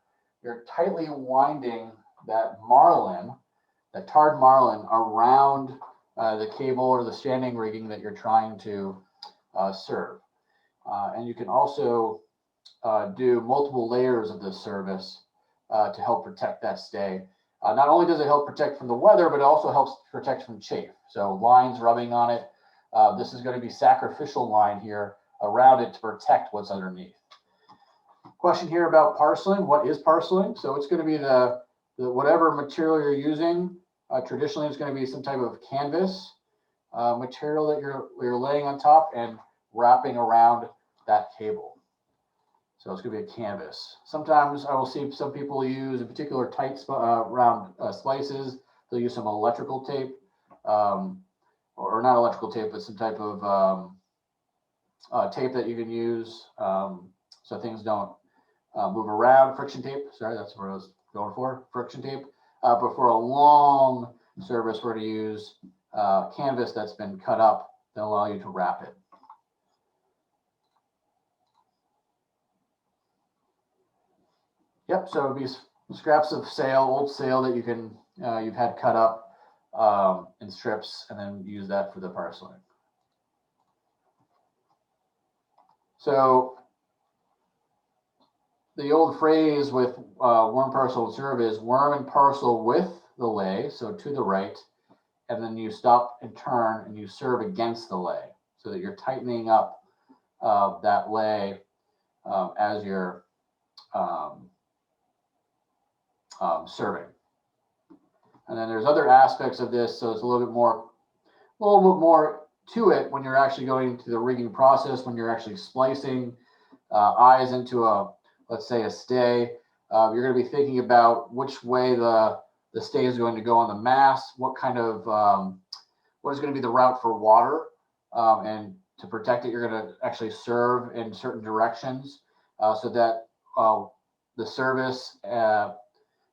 You're tightly winding that marlin, that tarred marlin, around the cable or the standing rigging that you're trying to serve. And you can also do multiple layers of this service to help protect that stay. Not only does it help protect from the weather, but it also helps protect from chafe. So lines rubbing on it. This is going to be sacrificial line here around it to protect what's underneath. Question here about parceling. What is parceling? So it's going to be the whatever material you're using. Traditionally, it's going to be some type of canvas material that you're laying on top and wrapping around that cable. So it's going to be a canvas. Sometimes I will see some people use, in particular, tight round splices. They'll use some electrical tape, or not electrical tape, but some type of tape that you can use so things don't move around. Friction tape. Sorry, that's what I was going for. Friction tape. But for a long service, we're going to use canvas that's been cut up that allow you to wrap it. Yep, so it'd be scraps of sail, old sail that you can you've had cut up in strips, and then use that for the parceling. So the old phrase with worm, parcel, and serve is worm and parcel with the lay, so to the right, and then you stop and turn and you serve against the lay, so that you're tightening up that lay as you're serving. And then there's other aspects of this, so it's a little bit more to it when you're actually going to the rigging process, when you're actually splicing eyes into let's say a stay. You're going to be thinking about which way the stay is going to go on the mast, what kind of what is going to be the route for water, and to protect it, you're going to actually serve in certain directions so that the service.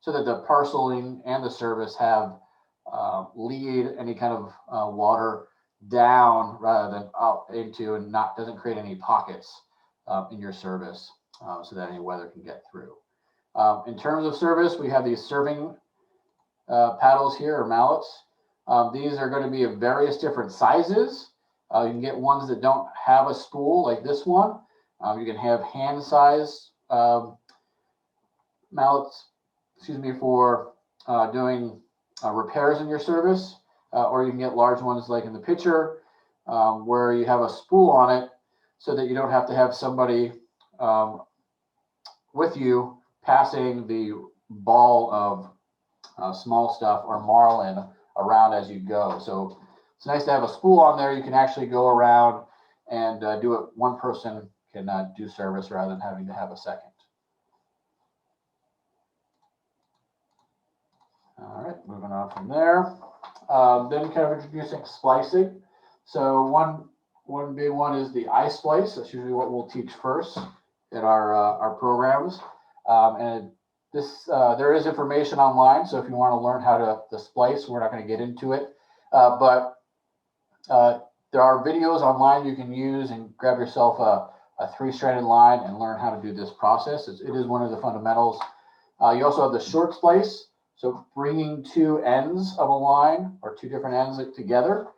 So that the parceling and the service have lead any kind of water down rather than up into, and doesn't create any pockets in your service so that any weather can get through. In terms of service, we have these serving paddles here, or mallets. These are going to be of various different sizes. You can get ones that don't have a spool like this one. You can have hand size mallets, for doing repairs in your service, or you can get large ones like in the picture where you have a spool on it so that you don't have to have somebody with you passing the ball of small stuff or marlin around as you go. So it's nice to have a spool on there. You can actually go around and do it. One person can do service rather than having to have a second. All right, moving on from there. Then kind of introducing splicing. So one big one is the eye splice. That's usually what we'll teach first in our programs. And this there is information online. So if you want to learn how to splice, we're not going to get into it. But there are videos online you can use and grab yourself a 3-stranded line and learn how to do this process. It is one of the fundamentals. You also have the short splice. So bringing 2 ends of a line, or 2 different ends together.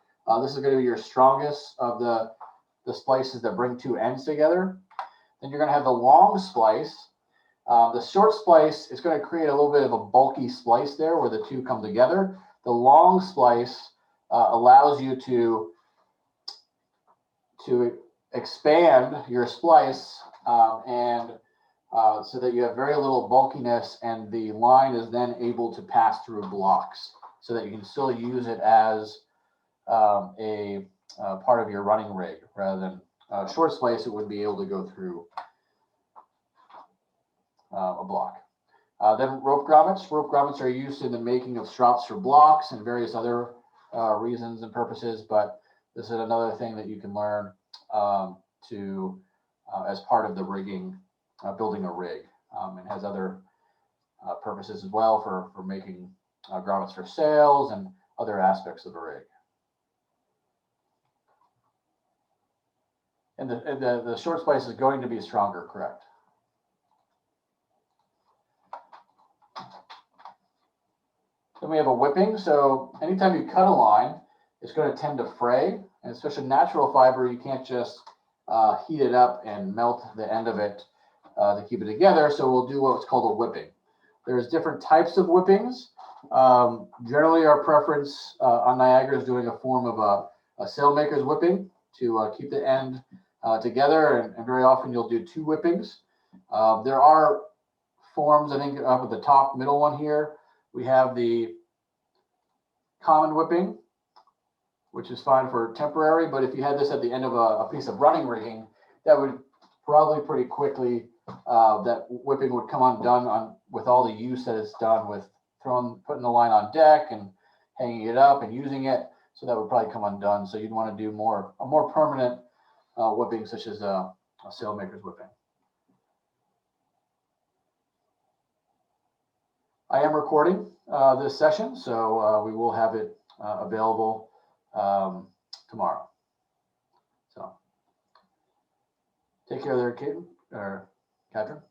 This is going to be your strongest of the splices that bring 2 ends together. Then you're going to have the long splice. The short splice is going to create a little bit of a bulky splice there where the 2 come together. The long splice allows you to expand your splice and so that you have very little bulkiness, and the line is then able to pass through blocks so that you can still use it as a part of your running rig rather than short splice. It would be able to go through a block. Then rope grommets. Rope grommets are used in the making of strops for blocks and various other reasons and purposes, but This is another thing that you can learn as part of the rigging, building a rig. It has other purposes as well for making grommets for sails and other aspects of the rig. And the short splice is going to be stronger, correct? Then we have a whipping. So anytime you cut a line, it's going to tend to fray. And especially natural fiber, you can't just heat it up and melt the end of it to keep it together. So we'll do what's called a whipping. There's different types of whippings. Generally, our preference on Niagara is doing a form of a sailmaker's whipping to keep the end together. And very often you'll do two whippings. There are forms, I think, up at the top middle one here. We have the common whipping, which is fine for temporary, but if you had this at the end of a piece of running rigging, that would probably pretty quickly, that whipping would come undone with all the use that it's done with putting the line on deck and hanging it up and using it. So that would probably come undone. So you'd want to do a more permanent whipping, such as a sailmaker's whipping. I am recording this session, so we will have it available tomorrow. So take care there, Kaden or Catherine.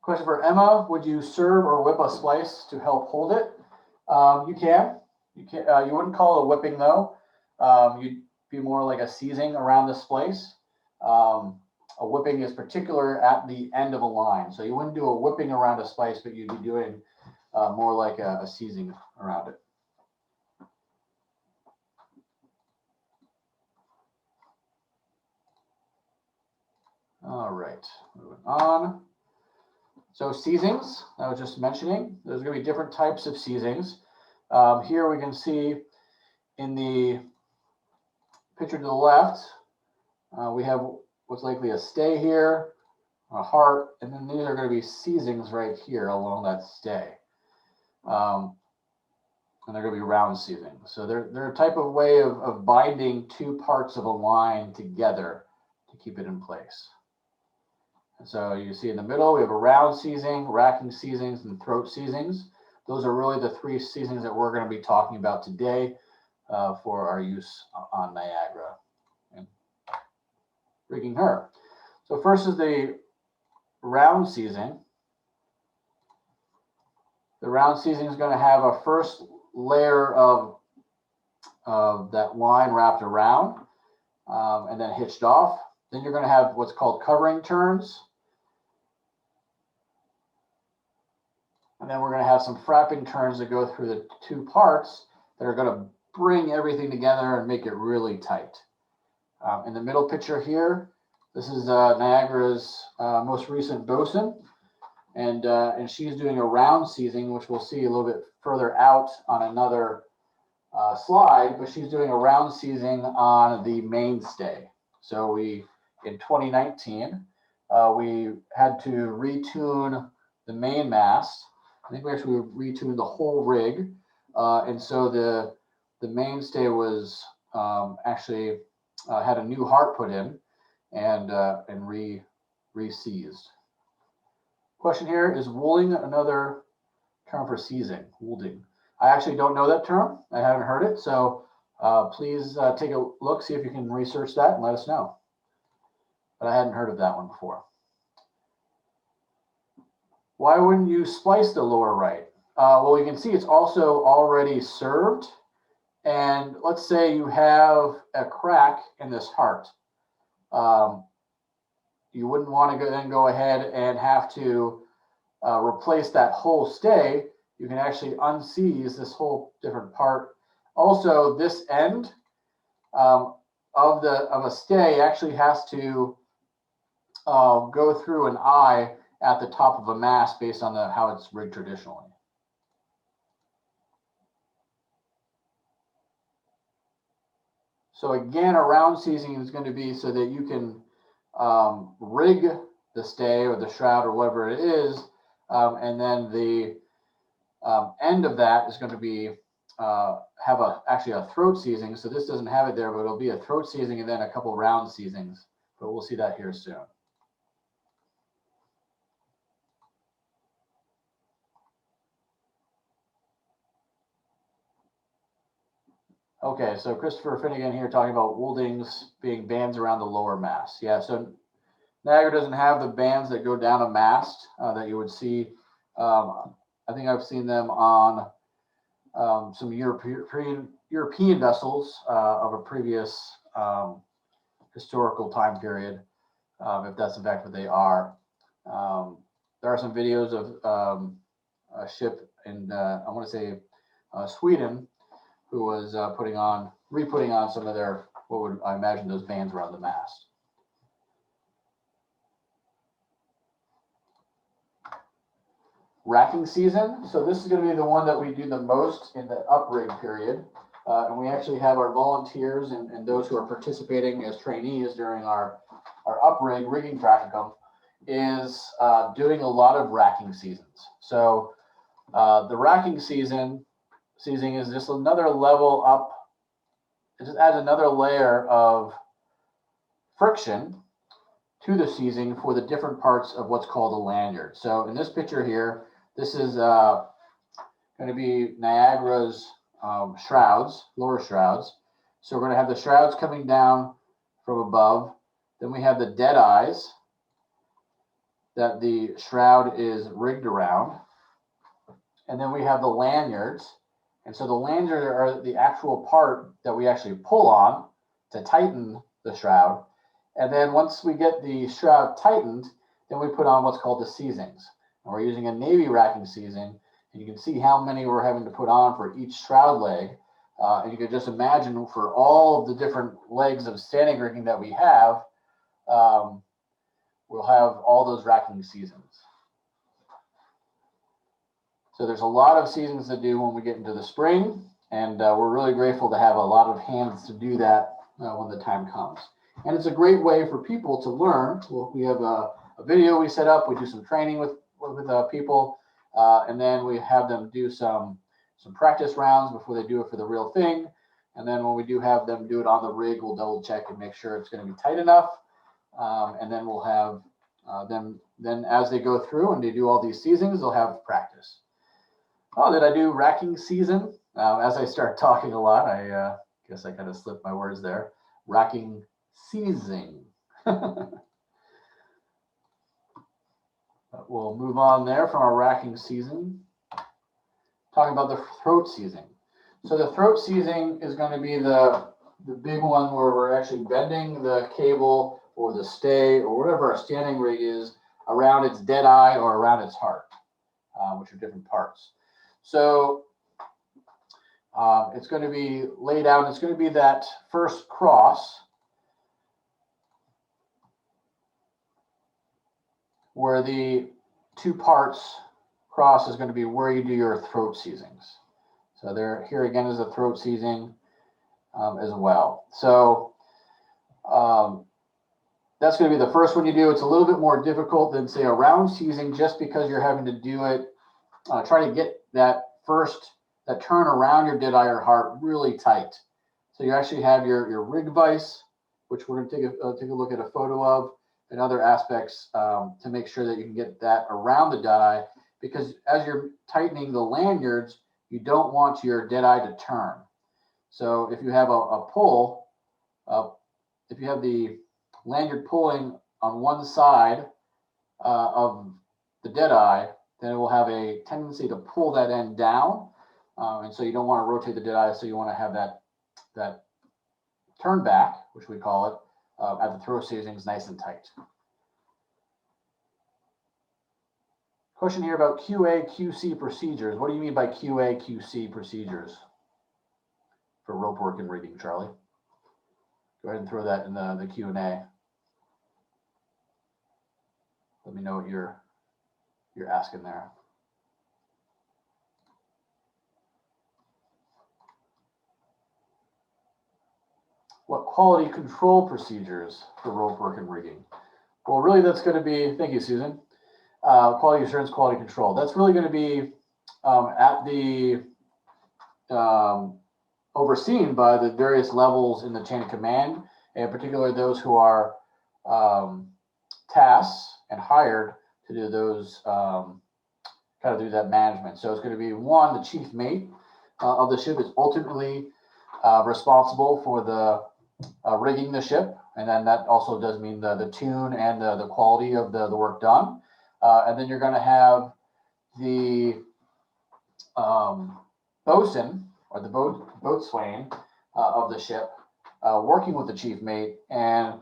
Question for Emma: would you serve or whip a splice to help hold it? You can. You wouldn't call it a whipping though. You'd be more like a seizing around the splice. A whipping is particular at the end of a line. So you wouldn't do a whipping around a splice, but you'd be doing more like a seizing around it. All right, moving on. So seizings, I was just mentioning, there's going to be different types of seizings. Here we can see in the picture to the left, we have what's likely a stay here, a heart, and then these are going to be seizings right here along that stay. And they're going to be round seizings. So they're a type of way of binding two parts of a line together to keep it in place. And so you see in the middle, we have a round seizing, racking seizings, and throat seizings. Those are really the three seizings that we're going to be talking about today for our use on Niagara and rigging her. So first is the round seizing. The round seizing is going to have a first layer of that line wrapped around and then hitched off. Then you're going to have what's called covering turns. And then we're going to have some frapping turns that go through the two parts that are going to bring everything together and make it really tight. In the middle picture here, this is Niagara's most recent bosun, and she's doing a round seizing, which we'll see a little bit further out on another slide, but she's doing a round seizing on the mainstay. So in 2019, we had to retune the main mast. I think we actually retuned the whole rig, and so the mainstay was actually had a new heart put in and re-seized. Question here: is wooling another term for seizing? Wooling. I actually don't know that term. I haven't heard it, so please take a look, see if you can research that and let us know. But I hadn't heard of that one before. Why wouldn't you splice the lower right? Well, you can see it's also already served. And let's say you have a crack in this heart. You wouldn't want to then go ahead and have to replace that whole stay. You can actually unseize this whole different part. Also, this end of a stay actually has to go through an eye at the top of a mast based on how it's rigged traditionally. So again, a round seizing is going to be so that you can rig the stay or the shroud or whatever it is, and then end of that is going to be have actually a throat seizing. So this doesn't have it there, but it'll be a throat seizing and then a couple round seizings. But we'll see that here soon. Okay, so Christopher Finnegan here talking about Wouldings being bands around the lower mast. Yeah, so Niagara doesn't have the bands that go down a mast that you would see. I think I've seen them on some European vessels of a previous historical time period, if that's in fact what they are. There are some videos of a ship in, I want to say, Sweden, who was re-putting on some of their, what would I imagine those bands around the mast. Racking season. So this is going to be the one that we do the most in the uprig period. And we actually have our volunteers and those who are participating as trainees during our uprig rigging practicum is doing a lot of racking seasons. So the racking season is just another level up. It just adds another layer of friction to the seizing for the different parts of what's called a lanyard. So in this picture here, this is going to be Niagara's shrouds, lower shrouds. So we're going to have the shrouds coming down from above. Then we have the dead eyes that the shroud is rigged around. And then we have the lanyards. And so the lanyards are the actual part that we actually pull on to tighten the shroud. And then once we get the shroud tightened, then we put on what's called the seizings. And we're using a Navy racking seizing. And you can see how many we're having to put on for each shroud leg. And you can just imagine for all of the different legs of standing rigging that we have, we'll have all those racking seasons. So there's a lot of seasons to do when we get into the spring, and we're really grateful to have a lot of hands to do that when the time comes. And it's a great way for people to learn. Well, we have a video we set up. We do some training with people, and then we have them do some practice rounds before they do it for the real thing. And then when we do have them do it on the rig, we'll double check and make sure it's going to be tight enough. And then we'll have them, then as they go through and they do all these seasons, they'll have practice. Oh, did I do racking season? As I start talking a lot, I guess I kind of slipped my words there. Racking seizing. We'll move on there from our racking season. Talking about the throat seizing. So the throat seizing is going to be the big one where we're actually bending the cable or the stay or whatever our standing rig is around its dead eye or around its heart, which are different parts. So it's going to be laid out. It's going to be that first cross where the two parts cross is going to be where you do your throat seizings. So there, here again is a throat seizing as well. So that's going to be the first one you do. It's a little bit more difficult than say a round seizing just because you're having to do it, try to get that turn around your dead eye or heart really tight. So you actually have your rig vise, which we're going to take a look at a photo of, and other aspects to make sure that you can get that around the dead eye, because as you're tightening the lanyards, you don't want your dead eye to turn. So if you have a pull, if you have the lanyard pulling on one side of the dead eye, then it will have a tendency to pull that end down. And so you don't want to rotate the dead eye, so you want to have that turn back, which we call it, at the throat seizings nice and tight. Question here about QA, QC procedures. What do you mean by QA, QC procedures for rope work and rigging, Charlie? Go ahead and throw that in the Q&A. Let me know what you're asking there. What quality control procedures for rope work and rigging? Well, really that's going to be, thank you, Susan. Quality assurance, quality control. That's really going to be at the overseen by the various levels in the chain of command, and particularly those who are tasked and hired to do those kind of do that management. So it's going to be one, the chief mate of the ship is ultimately responsible for the rigging the ship, and then that also does mean the tune and the quality of the work done. And then you're going to have the bosun or the boatswain of the ship working with the chief mate, and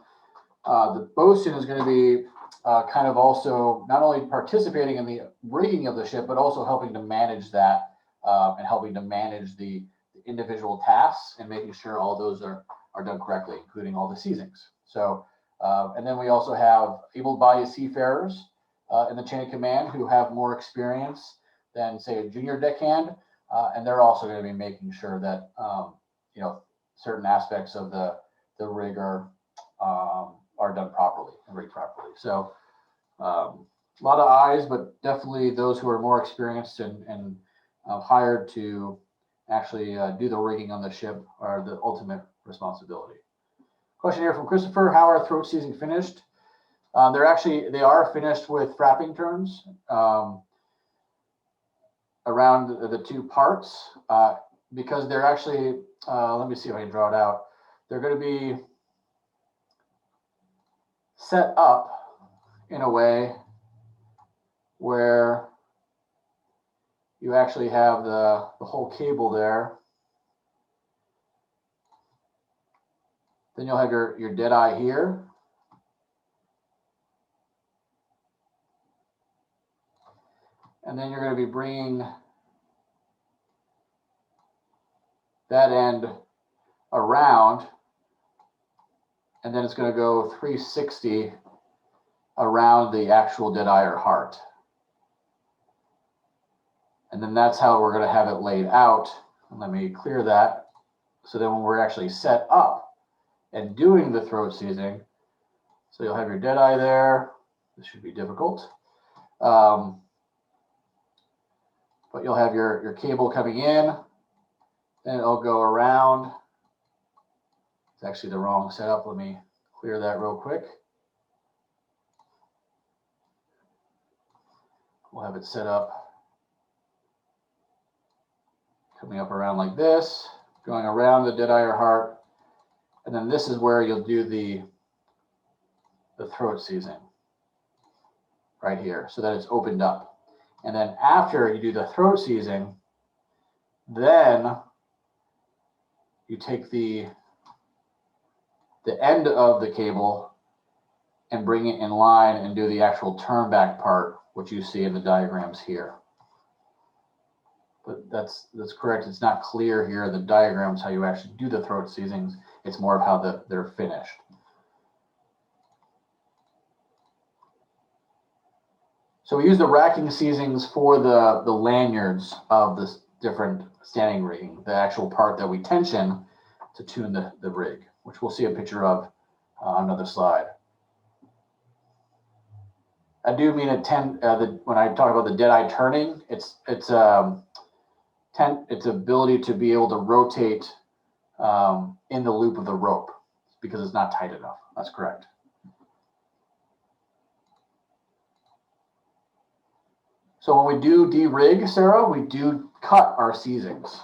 the bosun is going to be kind of also not only participating in the rigging of the ship, but also helping to manage that and helping to manage the individual tasks and making sure all those are done correctly, including all the seizings. So, and then we also have able-bodied seafarers in the chain of command who have more experience than, say, a junior deckhand, and they're also going to be making sure that certain aspects of the rig are done properly and rigged properly. So a lot of eyes, but definitely those who are more experienced and hired to actually do the rigging on the ship are the ultimate responsibility. Question here from Christopher: how are throat seizing finished? They are finished with frapping turns around the two parts because they're actually, let me see if I can draw it out. They're going to be set up in a way where you actually have the whole cable there. Then you'll have your dead eye here. And then you're going to be bringing that end around, and then it's going to go 360 around the actual dead eye or heart. And then that's how we're going to have it laid out. And let me clear that. So then when we're actually set up and doing the throat seizing, so you'll have your dead eye there. This should be difficult. But you'll have your cable coming in, then it'll go around. It's actually the wrong setup. Let me clear that real quick. We'll have it set up coming up around like this, going around the dead eye or heart, and then this is where you'll do the throat seizing right here, so that it's opened up. And then after you do the throat seizing, then you take the end of the cable and bring it in line and do the actual turn back part, which you see in the diagrams here. But that's correct. It's not clear here in the diagrams how you actually do the throat seizings. It's more of how they're finished. So we use the racking seizings for the lanyards of this different standing rigging, the actual part that we tension to tune the rig, which we'll see a picture of on another slide. I do mean when I talk about the dead eye turning, its ability to be able to rotate in the loop of the rope because it's not tight enough. That's correct. So when we do de-rig, Sarah, we do cut our seizings,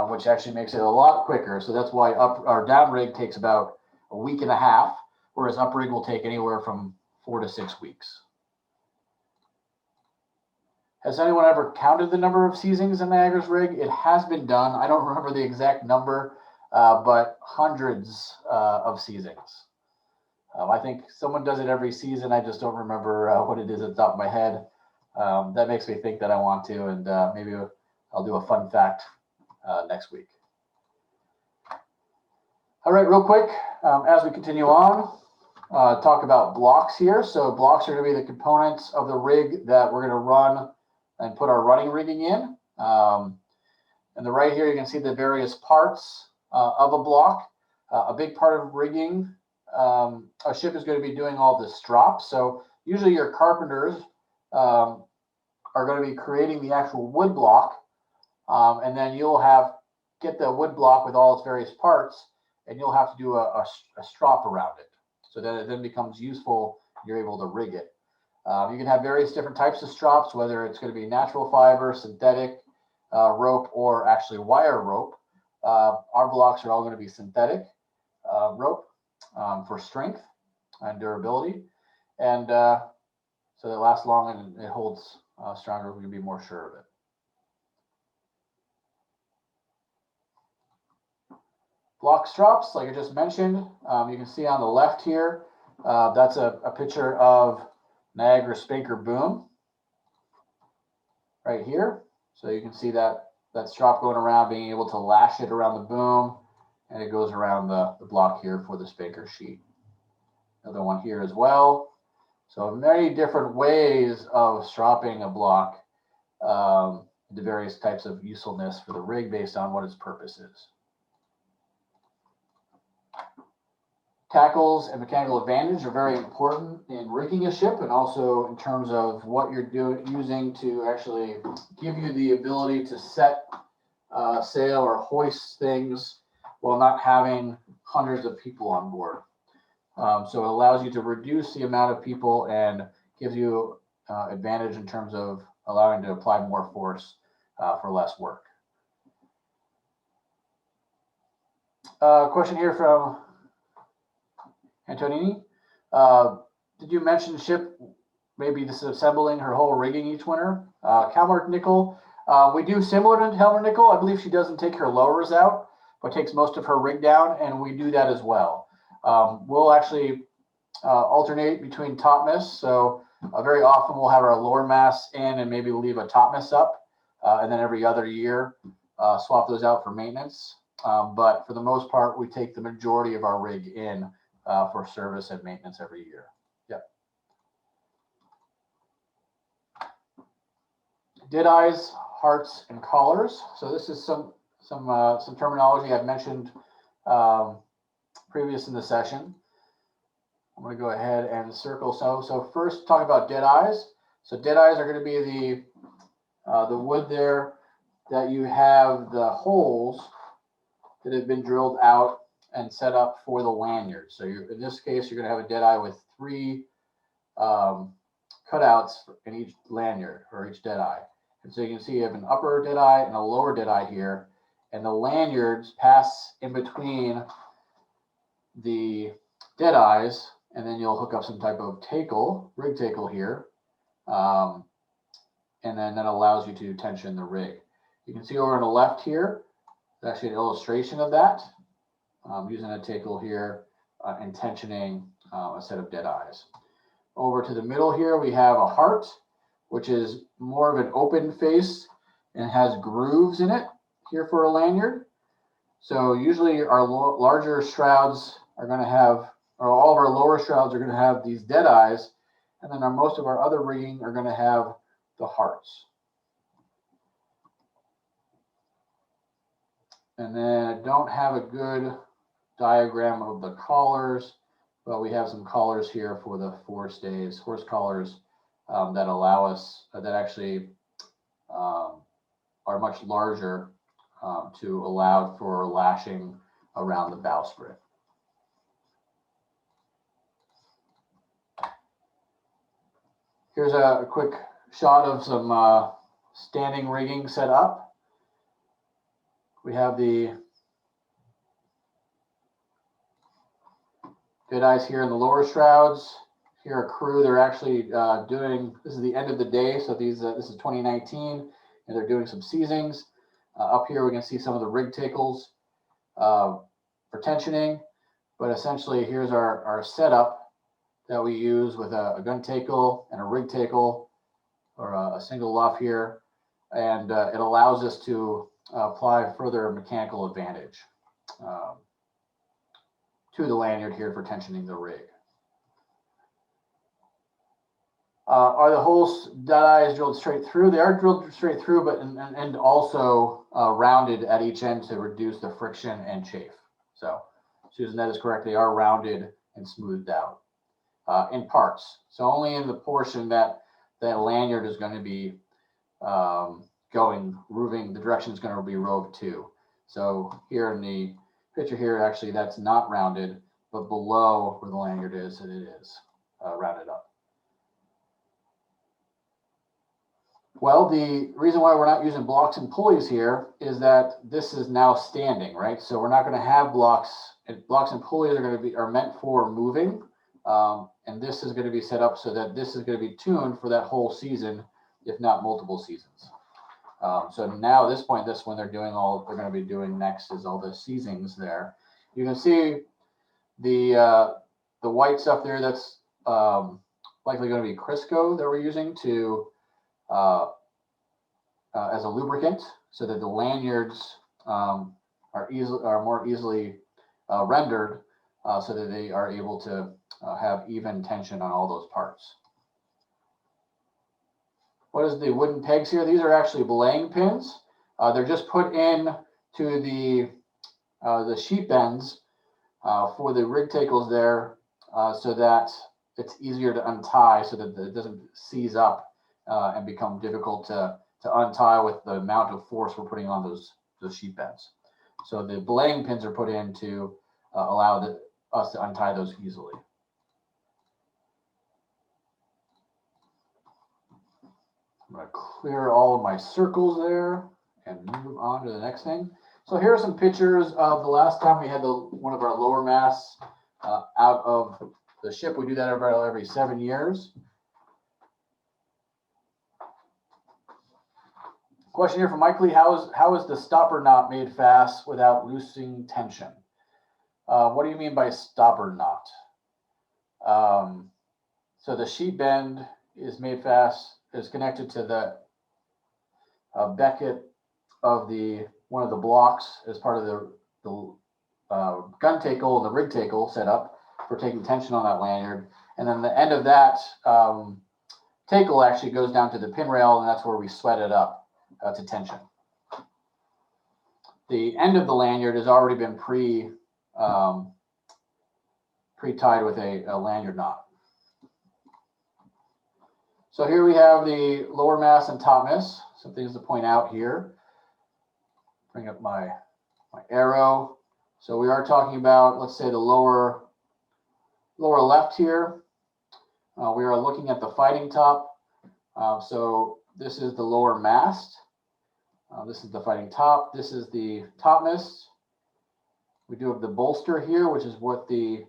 which actually makes it a lot quicker. So that's why our down rig takes about a week and a half, whereas up rig will take anywhere from 4 to 6 weeks. Has anyone ever counted the number of seizings in Niagara's rig? It has been done. I don't remember the exact number, but hundreds of seizings. I think someone does it every season. I just don't remember what it is at the top of my head. That makes me think that I want to, and maybe I'll do a fun fact next week. All right, real quick, as we continue on, talk about blocks here. So blocks are going to be the components of the rig that we're going to run and put our running rigging in. And the right here, you can see the various parts of a block. A big part of rigging a ship is going to be doing all the strops. So usually your carpenters are going to be creating the actual wood block, and then you'll get the wood block with all its various parts, and you'll have to do a strop around it, so that it then becomes useful. You're able to rig it. You can have various different types of strops, whether it's going to be natural fiber, synthetic rope, or actually wire rope. Our blocks are all going to be synthetic rope for strength and durability, and so it lasts long and it holds stronger. We can be more sure of it. Block strops, like I just mentioned, you can see on the left here, that's a picture of Niagara Spaker boom right here. So you can see that strop going around, being able to lash it around the boom, and it goes around the block here for the Spaker sheet. Another one here as well. So many different ways of stropping a block, the various types of usefulness for the rig based on what its purpose is. Tackles and mechanical advantage are very important in rigging a ship, and also in terms of what you're using to actually give you the ability to set sail or hoist things while not having hundreds of people on board. So it allows you to reduce the amount of people and gives you advantage in terms of allowing to apply more force for less work. Question here from Antonini. Did you mention ship maybe disassembling her whole rigging each winter? Kalmar Nickel, we do similar to Kalmar Nickel. I believe she doesn't take her lowers out, but takes most of her rig down, and we do that as well. We'll actually alternate between topmast. So very often we'll have our lower mast in and maybe leave a topmast up, and then every other year swap those out for maintenance. But for the most part, we take the majority of our rig in for service and maintenance every year. Yep. Dead eyes, hearts, and collars. So this is some terminology I've mentioned previous in the session. I'm going to go ahead and circle. So first, talk about dead eyes. So dead eyes are going to be the wood there that you have the holes that have been drilled out and set up for the lanyard. So in this case, you're going to have a dead eye with 3 cutouts in each lanyard or each dead eye. And so you can see you have an upper dead eye and a lower dead eye here, and the lanyards pass in between the dead eyes, and then you'll hook up some type of tackle, rig tackle here, and then that allows you to tension the rig. You can see over on the left here, there's actually an illustration of that, using a tackle here and tensioning a set of dead eyes. Over to the middle here, we have a heart, which is more of an open face and has grooves in it here for a lanyard. So usually our larger shrouds are going to have, or all of our lower shrouds are going to have these dead eyes, and then most of our other rigging are going to have the hearts. And then I don't have a good diagram of the collars, but we have some collars here for the forestays, horse collars that allow us, that actually are much larger to allow for lashing around the bowsprit. Here's a quick shot of some standing rigging set up. We have the dead eyes here in the lower shrouds. Here a crew, they're actually doing, this is the end of the day, so this is 2019, and they're doing some seizings. Up here we can see some of the rig tackles for tensioning, but essentially here's our setup that we use with a gun tackle and a rig tackle, or a single luff here, and it allows us to apply further mechanical advantage to the lanyard here for tensioning the rig. Are the holes dead eyes drilled straight through? They are drilled straight through, but and also rounded at each end to reduce the friction and chafe. So, Susan, that is correct. They are rounded and smoothed out in parts. So only in the portion that lanyard is going to be the direction is going to be rove 2. So here in the picture here, actually that's not rounded, but below where the lanyard is, it is rounded up. Well, the reason why we're not using blocks and pulleys here is that this is now standing, right? So we're not going to have blocks. Blocks and pulleys are meant for moving, and this is going to be set up so that this is going to be tuned for that whole season, if not multiple seasons. So now at this point, when they're doing they're going to be doing next is all the seasons there. You can see the white stuff there. That's likely going to be Crisco that we're using to as a lubricant, so that the lanyards are more easily rendered, so that they are able to have even tension on all those parts. What is the wooden pegs here? These are actually belaying pins. They're just put in to the sheep ends for the rig tackles there, so that it's easier to untie, so that it doesn't seize up and become difficult to untie with the amount of force we're putting on those sheep ends. So the belaying pins are put in to allow us to untie those easily. I'm going to clear all of my circles there and move on to the next thing. So here are some pictures of the last time we had one of our lower masts out of the ship. We do that about every 7 years. Question here from Mike Lee: How is the stopper knot made fast without losing tension? What do you mean by stopper knot? So the sheet bend is made fast, is connected to the becket of one of the blocks as part of the gun tackle and the rig tackle setup for taking tension on that lanyard. And then the end of that tackle actually goes down to the pin rail, and that's where we sweat it up to tension. The end of the lanyard has already been pre-tied with a lanyard knot. So here we have the lower mast and top mast. Some things to point out here. Bring up my arrow. So we are talking about, let's say, the lower left here. We are looking at the fighting top. So this is the lower mast. This is the fighting top. This is the topmast. We do have the bolster here, which is what the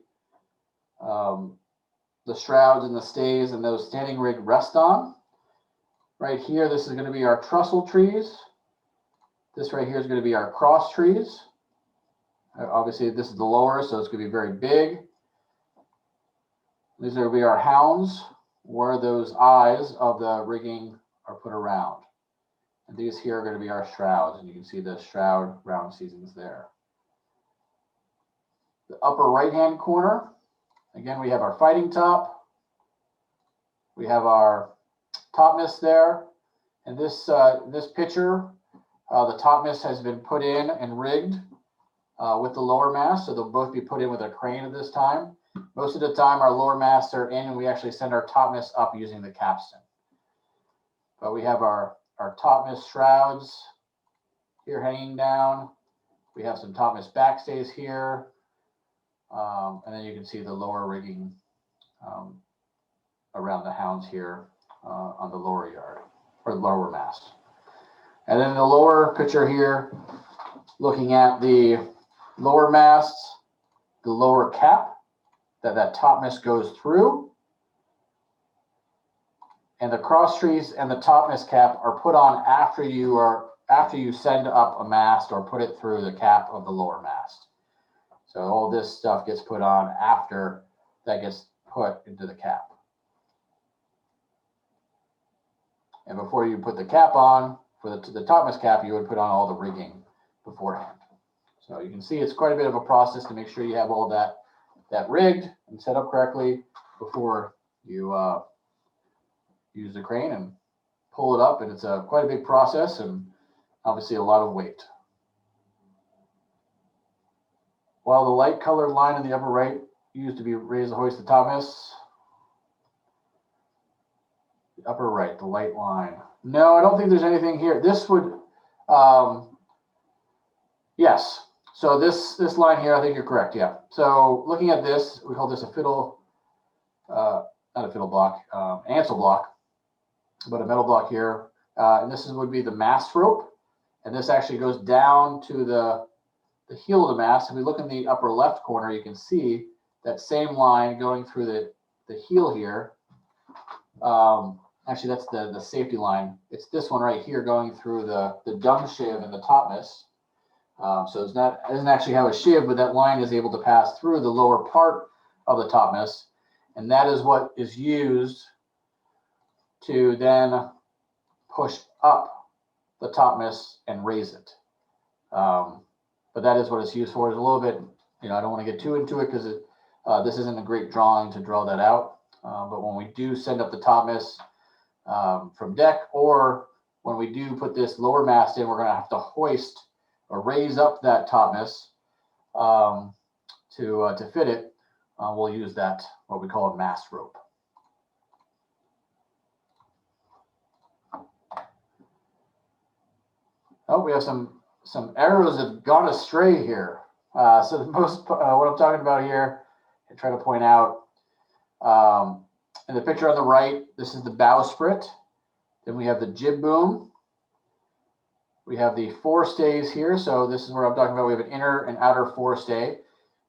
shrouds and the stays and those standing rig rest on. Right here, this is going to be our trussel trees. This right here is going to be our cross trees. Obviously, this is the lower, so it's going to be very big. These are going to be our hounds, where those eyes of the rigging are put around. And these here are going to be our shrouds, and you can see the shroud round seasons there. The upper right-hand corner, again, we have our fighting top. We have our topmast there. And this picture, the topmast has been put in and rigged with the lower mast, so they'll both be put in with a crane at this time. Most of the time, our lower masts are in, and we actually send our topmast up using the capstan. But we have our topmast shrouds here hanging down. We have some topmast backstays here. And then you can see the lower rigging around the hounds here on the lower yard, or lower mast. And then the lower picture here, looking at the lower mast, the lower cap that topmast goes through, and the cross trees and the topmast cap are put on after you send up a mast or put it through the cap of the lower mast. So all this stuff gets put on after that gets put into the cap. And before you put the cap on, for the topmast cap, you would put on all the rigging beforehand. So you can see it's quite a bit of a process to make sure you have all that rigged and set up correctly before you use the crane and pull it up. And it's quite a big process and obviously a lot of weight. While the light colored line in the upper right used to be raised to hoist the topmast, the upper right, the light line, No, I don't think there's anything here. This would, yes. So this line here, I think you're correct. Yeah. So looking at this, we call this a fiddle, not a fiddle block, ansel block, but a metal block here. And this would be the mast rope. And this actually goes down to the heel of the mast. If we look in the upper left corner, you can see that same line going through the heel here. Actually, that's the safety line. It's this one right here going through the dung shiv and the topmist. So it doesn't actually have a shiv, but that line is able to pass through the lower part of the topmist. And that is what is used to then push up the topmist and raise it. But that is what it's used for. It's a little bit, I don't want to get too into it because this isn't a great drawing to draw that out. But when we do send up the topmast from deck, or when we do put this lower mast in, we're going to have to hoist or raise up that topmast to fit it. We'll use that, what we call a mast rope. Oh, we have some arrows that have gone astray here. So the most, what I'm talking about here, I try to point out, in the picture on the right, this is the bowsprit. Then we have the jib boom. We have the forestays here. So this is where I'm talking about. We have an inner and outer forestay.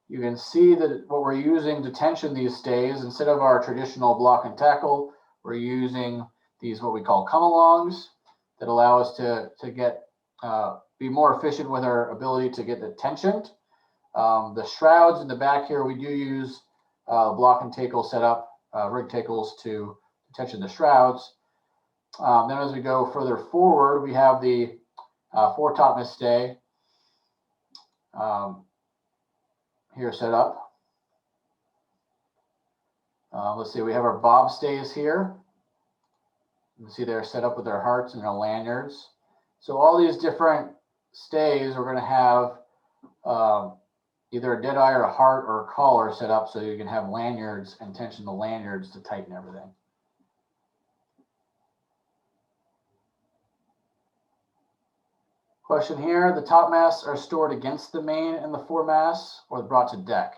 You can see that what we're using to tension these stays, instead of our traditional block and tackle, we're using these what we call come-alongs that allow us to get be more efficient with our ability to get the tensioned. The shrouds in the back here, we do use block and tackle setup, rig tackles to tension the shrouds. Then as we go further forward, we have the foretopmast stay here set up. Let's see, we have our bob stays here. You can see they're set up with their hearts and their lanyards. So all these different stays, we're going to have either a dead eye or a heart or a collar set up so you can have lanyards and tension the lanyards to tighten everything. Question here, the topmasts are stored against the main and the foremasts or brought to deck?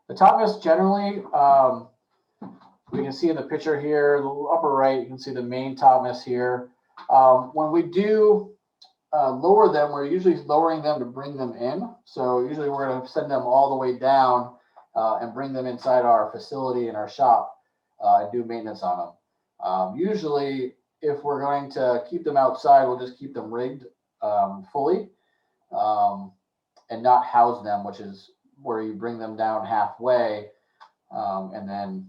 The topmasts generally, we can see in the picture here, the upper right, you can see the main topmast here. When we do lower them, we're usually lowering them to bring them in. So usually we're going to send them all the way down and bring them inside our facility in our shop and do maintenance on them. Usually, if we're going to keep them outside, we'll just keep them rigged fully and not house them, which is where you bring them down halfway and then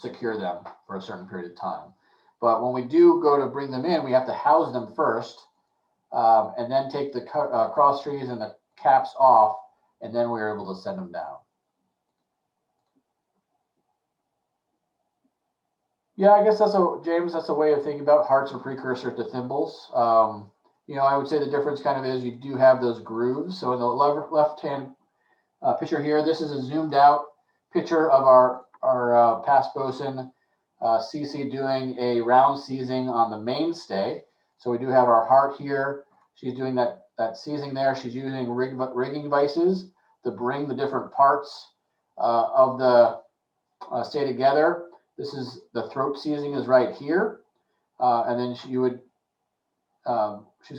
secure them for a certain period of time. But when we do go to bring them in, we have to house them first and then take the cross trees and the caps off, and then we're able to send them down. Yeah, I guess that's James, that's a way of thinking about hearts are precursor to thimbles. I would say the difference kind of is you do have those grooves. So in the left-hand picture here, this is a zoomed out picture of our past bosun, Cece, doing a round seizing on the mainstay. So we do have our heart here. She's doing that seizing there. She's using rigging vices to bring the different parts of the stay together. This is the throat seizing is right here. And then she's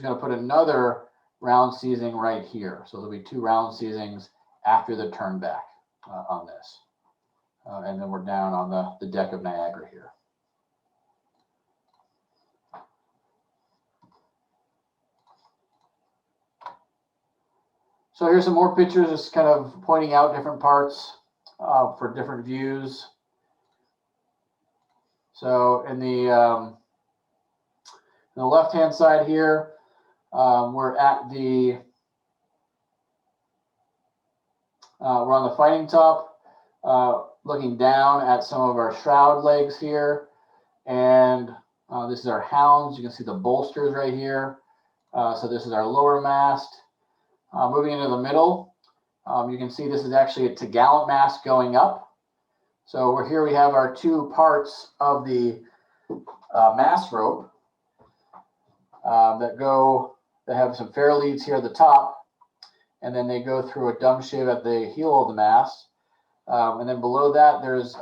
going to put another round seizing right here. So there'll be 2 round seizings after the turn back on this. And then we're down on the deck of Niagara here. So here's some more pictures, just kind of pointing out different parts for different views. So in the left-hand side here, we're at we're on the fighting top, looking down at some of our shroud legs here. And this is our hounds. You can see the bolsters right here. So this is our lower mast. Moving into the middle, you can see this is actually a topgallant mast going up. So here we have our 2 parts of the mast rope that have some fair leads here at the top, and then they go through a dumb shave at the heel of the mast. And then below that, there's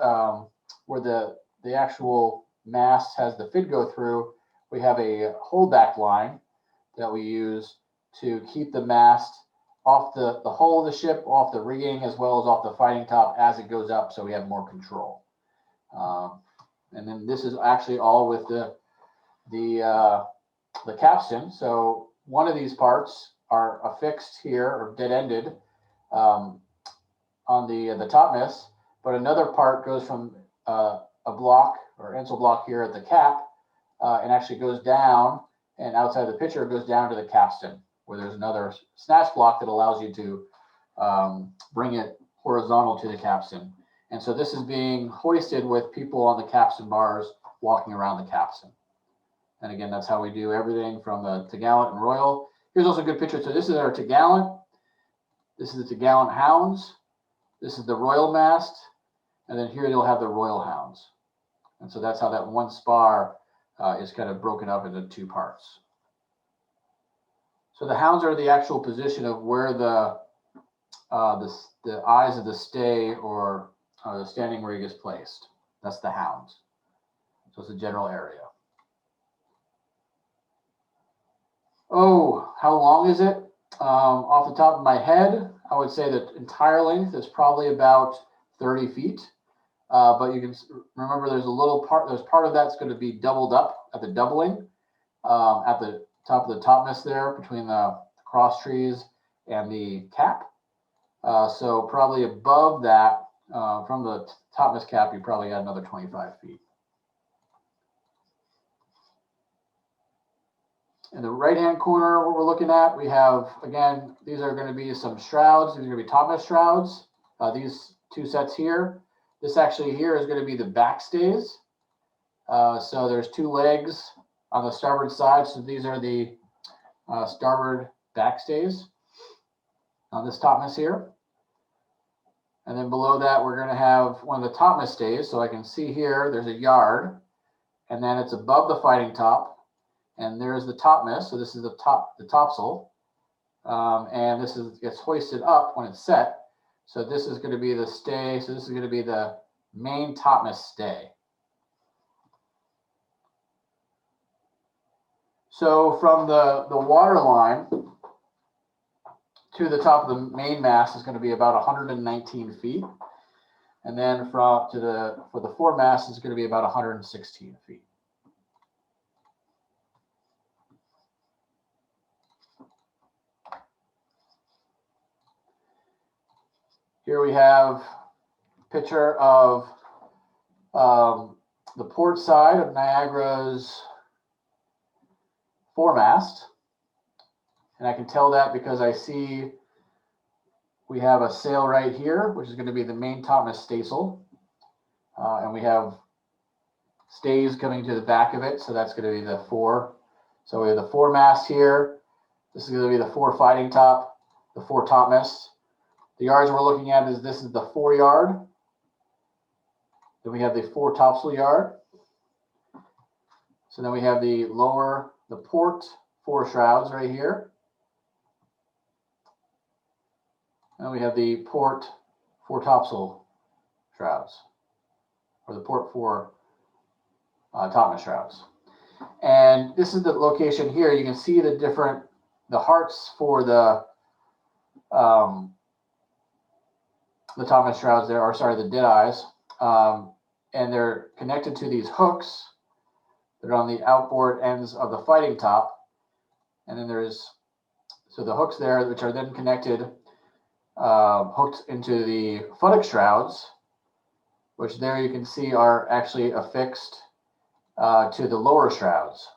where the actual mast has the FID go through, we have a holdback line that we use to keep the mast off the hull of the ship, off the rigging, as well as off the fighting top as it goes up, so we have more control. And then this is actually all with the capstan. So one of these parts are affixed here or dead-ended on the topmast, but another part goes from a block or ensign block here at the cap and actually goes down, and outside the picture goes down to the capstan, where there's another snatch block that allows you to bring it horizontal to the capstan. And so this is being hoisted with people on the capstan bars walking around the capstan. And again, that's how we do everything from the T'Gallant and Royal. Here's also a good picture. So this is our T'Gallant. This is the T'Gallant Hounds. This is the Royal mast. And then here you'll have the Royal Hounds. And so that's how that one spar is kind of broken up into two parts. So the hounds are the actual position of where the eyes of the stay or the standing rig is placed. That's the hounds. So it's a general area. Oh, how long is it? Off the top of my head, I would say that entire length is probably about 30 feet. But you can remember there's a little part, there's part of that's going to be doubled up at the doubling at the top of the topmast there between the cross trees and the cap. So probably above that, from the topmast cap, you probably add another 25 feet. In the right-hand corner, what we're looking at, we have, again, these are going to be some shrouds. These are going to be topmast shrouds. These two sets here. This actually here is going to be the backstays. So there's two legs on the starboard side. So these are the starboard backstays on this topmast here. And then below that, we're going to have one of the topmast stays. So I can see here, there's a yard. And then it's above the fighting top. And there's the topmast. So this is the topsail. And this gets hoisted up when it's set. So this is going to be the stay. So this is going to be the main topmast stay. So from the water line to the top of the main mast is going to be about 119 feet. And then for the foremast is going to be about 116 feet. Here we have a picture of the port side of Niagara's foremast. And I can tell that because I see we have a sail right here, which is going to be the main topmast staysail. And we have stays coming to the back of it. So that's going to be the fore. So we have the foremast here. This is going to be the fore fighting top, the fore topmast. The yards we're looking at is this is the foreyard. Then we have the fore topsail yard. So then we have the port fore shrouds right here. And we have the port fore topsail shrouds, or the port fore topmast shrouds. And this is the location here. You can see the hearts for the topmast shrouds there, or sorry, the dead eyes. And they're connected to these hooks that are on the outboard ends of the fighting top. And then so the hooks there, which are then connected, hooked into the futtock shrouds, which there you can see are actually affixed to the lower shrouds.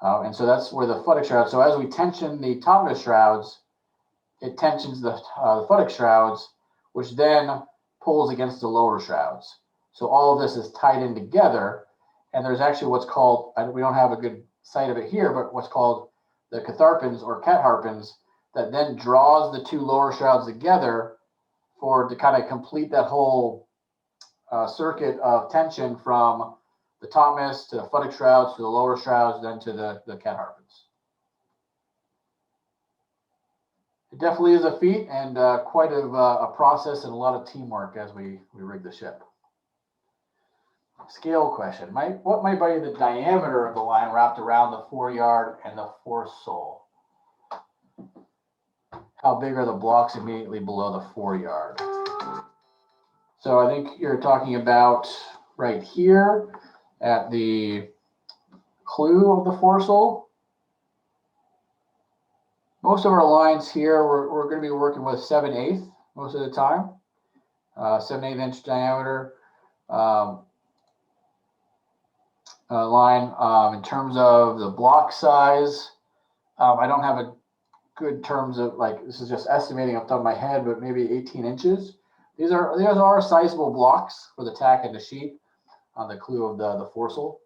And so that's where the futtock shrouds, so as we tension the topmast shrouds, it tensions the futtock shrouds, which then pulls against the lower shrouds. So all of this is tied in together, and there's actually what's called, we don't have a good sight of it here, but what's called the catharpins or catharpins that then draws the two lower shrouds together to kind of complete that whole circuit of tension from the topmast to the futtock shrouds to the lower shrouds, then to the cat harpens. It definitely is a feat and quite a process and a lot of teamwork as we rig the ship. Scale question. What might be the diameter of the line wrapped around the foreyard and the foresail? How big are the blocks immediately below the foreyard? So I think you're talking about right here at the clew of the foresail. Most of our lines here, we're going to be working with 7/8 most of the time, 7/8 inch diameter line. In terms of the block size, I don't have a good terms of, like, this is just estimating off the top of my head, but maybe 18 inches. These are sizable blocks for the tack and the sheet on the clew of the foresail.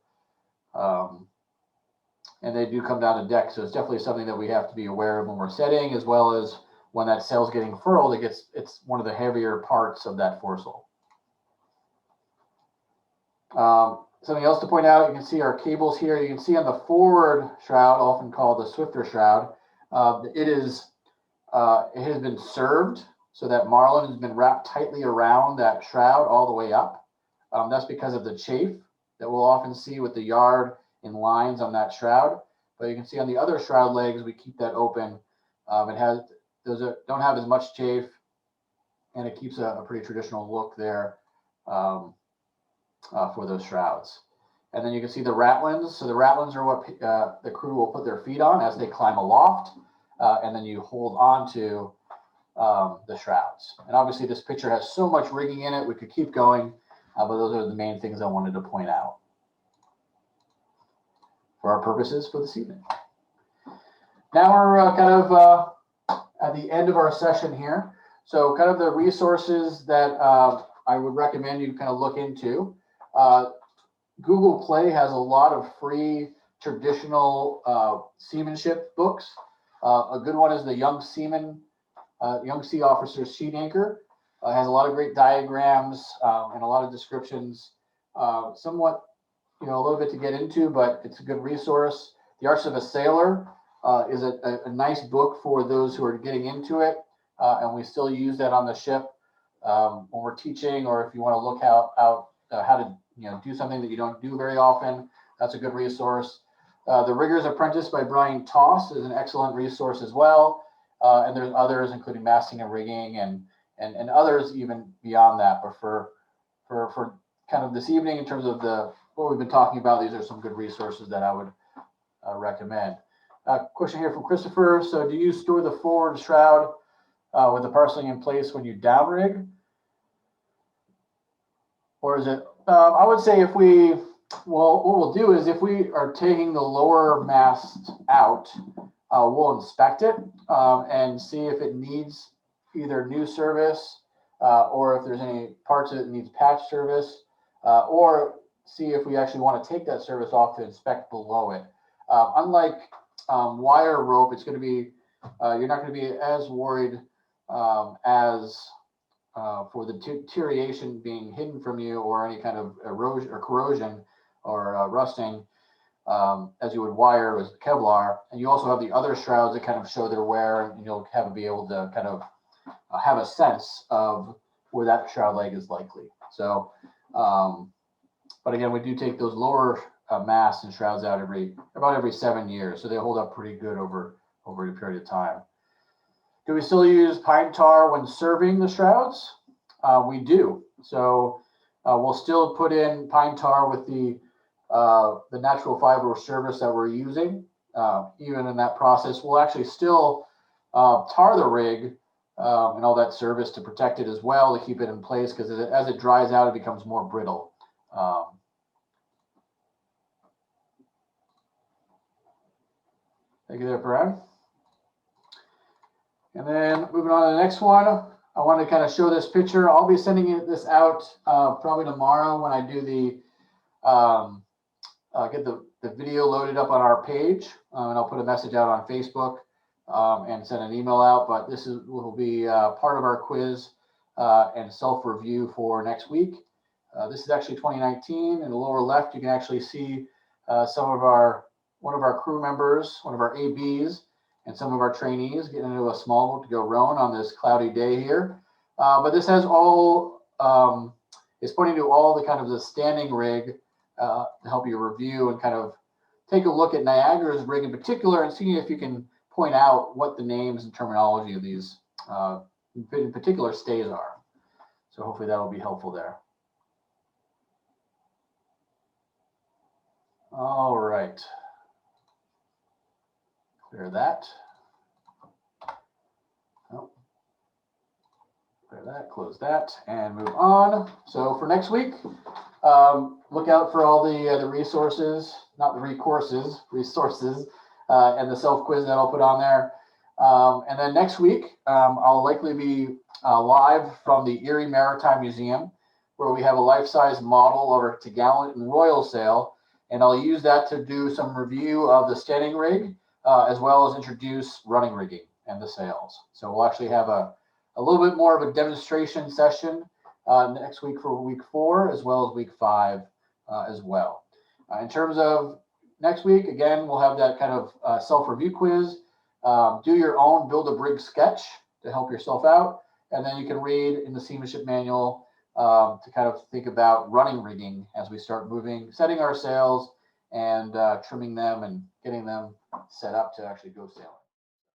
And they do come down to deck, so it's definitely something that we have to be aware of when we're setting, as well as when that sail's getting furled. It's one of the heavier parts of that foresail. Something else to point out, you can see our cables here. You can see on the forward shroud, often called the swifter shroud, it has been served so that marlin has been wrapped tightly around that shroud all the way up. That's because of the chafe that we'll often see with the yard in lines on that shroud. But you can see on the other shroud legs, we keep that open. Don't have as much chafe, and it keeps a pretty traditional look there for those shrouds. And then you can see the ratlins. So the ratlins are what the crew will put their feet on as they climb aloft, and then you hold on to the shrouds. And obviously this picture has so much rigging in it, we could keep going, but those are the main things I wanted to point out for our purposes for this evening. Now we're kind of at the end of our session here. So kind of the resources that I would recommend you kind of look into. Google Play has a lot of free traditional seamanship books. A good one is the Young Sea Officer's Sheet Anchor. Has a lot of great diagrams and a lot of descriptions. Somewhat, a little bit to get into, but it's a good resource. The Arts of a Sailor is a nice book for those who are getting into it, and we still use that on the ship when we're teaching, or if you want to look out how to do something that you don't do very often. That's a good resource. The Rigger's Apprentice by Brian Toss is an excellent resource as well, and there's others, including masting and rigging, and others even beyond that. But for kind of this evening, in terms of what we've been talking about, these are some good resources that I would recommend. Question here from Christopher. So do you store the forward shroud with the parceling in place when you downrig? Or is it, I would say what we'll do is if we are taking the lower mast out, we'll inspect it and see if it needs either new service or if there's any parts of it that needs patch service, or see if we actually want to take that service off to inspect below it. Unlike wire rope, it's going to be, you're not going to be as worried as for the deterioration being hidden from you, or any kind of erosion or corrosion or rusting as you would wire with Kevlar. And you also have the other shrouds that kind of show their wear, and you'll be able to kind of have a sense of where that shroud leg is likely. So, but again, we do take those lower masts and shrouds out about every 7 years, so they hold up pretty good over a period of time. Do we still use pine tar when serving the shrouds? We do. So we'll still put in pine tar with the natural fiber service that we're using. Even in that process, we'll actually still tar the rig and all that service to protect it as well, to keep it in place, because as it dries out, it becomes more brittle. Thank you there, Brad. And then moving on to the next one, I want to kind of show this picture. I'll be sending this out probably tomorrow when I do get the video loaded up on our page, and I'll put a message out on Facebook and send an email out. But will be part of our quiz and self-review for next week. This is actually 2019. In the lower left, you can actually see one of our crew members, one of our ABs, and some of our trainees getting into a small boat to go rowing on this cloudy day here. But this has all, is pointing to all the kind of the standing rig to help you review and kind of take a look at Niagara's rig in particular and see if you can point out what the names and terminology of these in particular stays are. So hopefully that will be helpful there. All right. Clear that. Oh. Clear that, close that, and move on. So for next week, look out for all the resources, not the recourses, resources, and the self-quiz that I'll put on there. And then next week, I'll likely be live from the Erie Maritime Museum, where we have a life-size model of our Gallant and Royal sail, and I'll use that to do some review of the standing rig, as well as introduce running rigging and the sails. So we'll actually have a little bit more of a demonstration session next week for week 4, as well as week 5 as well. In terms of next week, again, we'll have that kind of self-review quiz. Do your own build a brig sketch to help yourself out. And then you can read in the seamanship manual to kind of think about running rigging as we start moving, setting our sails and trimming them and getting them set up to actually go sailing.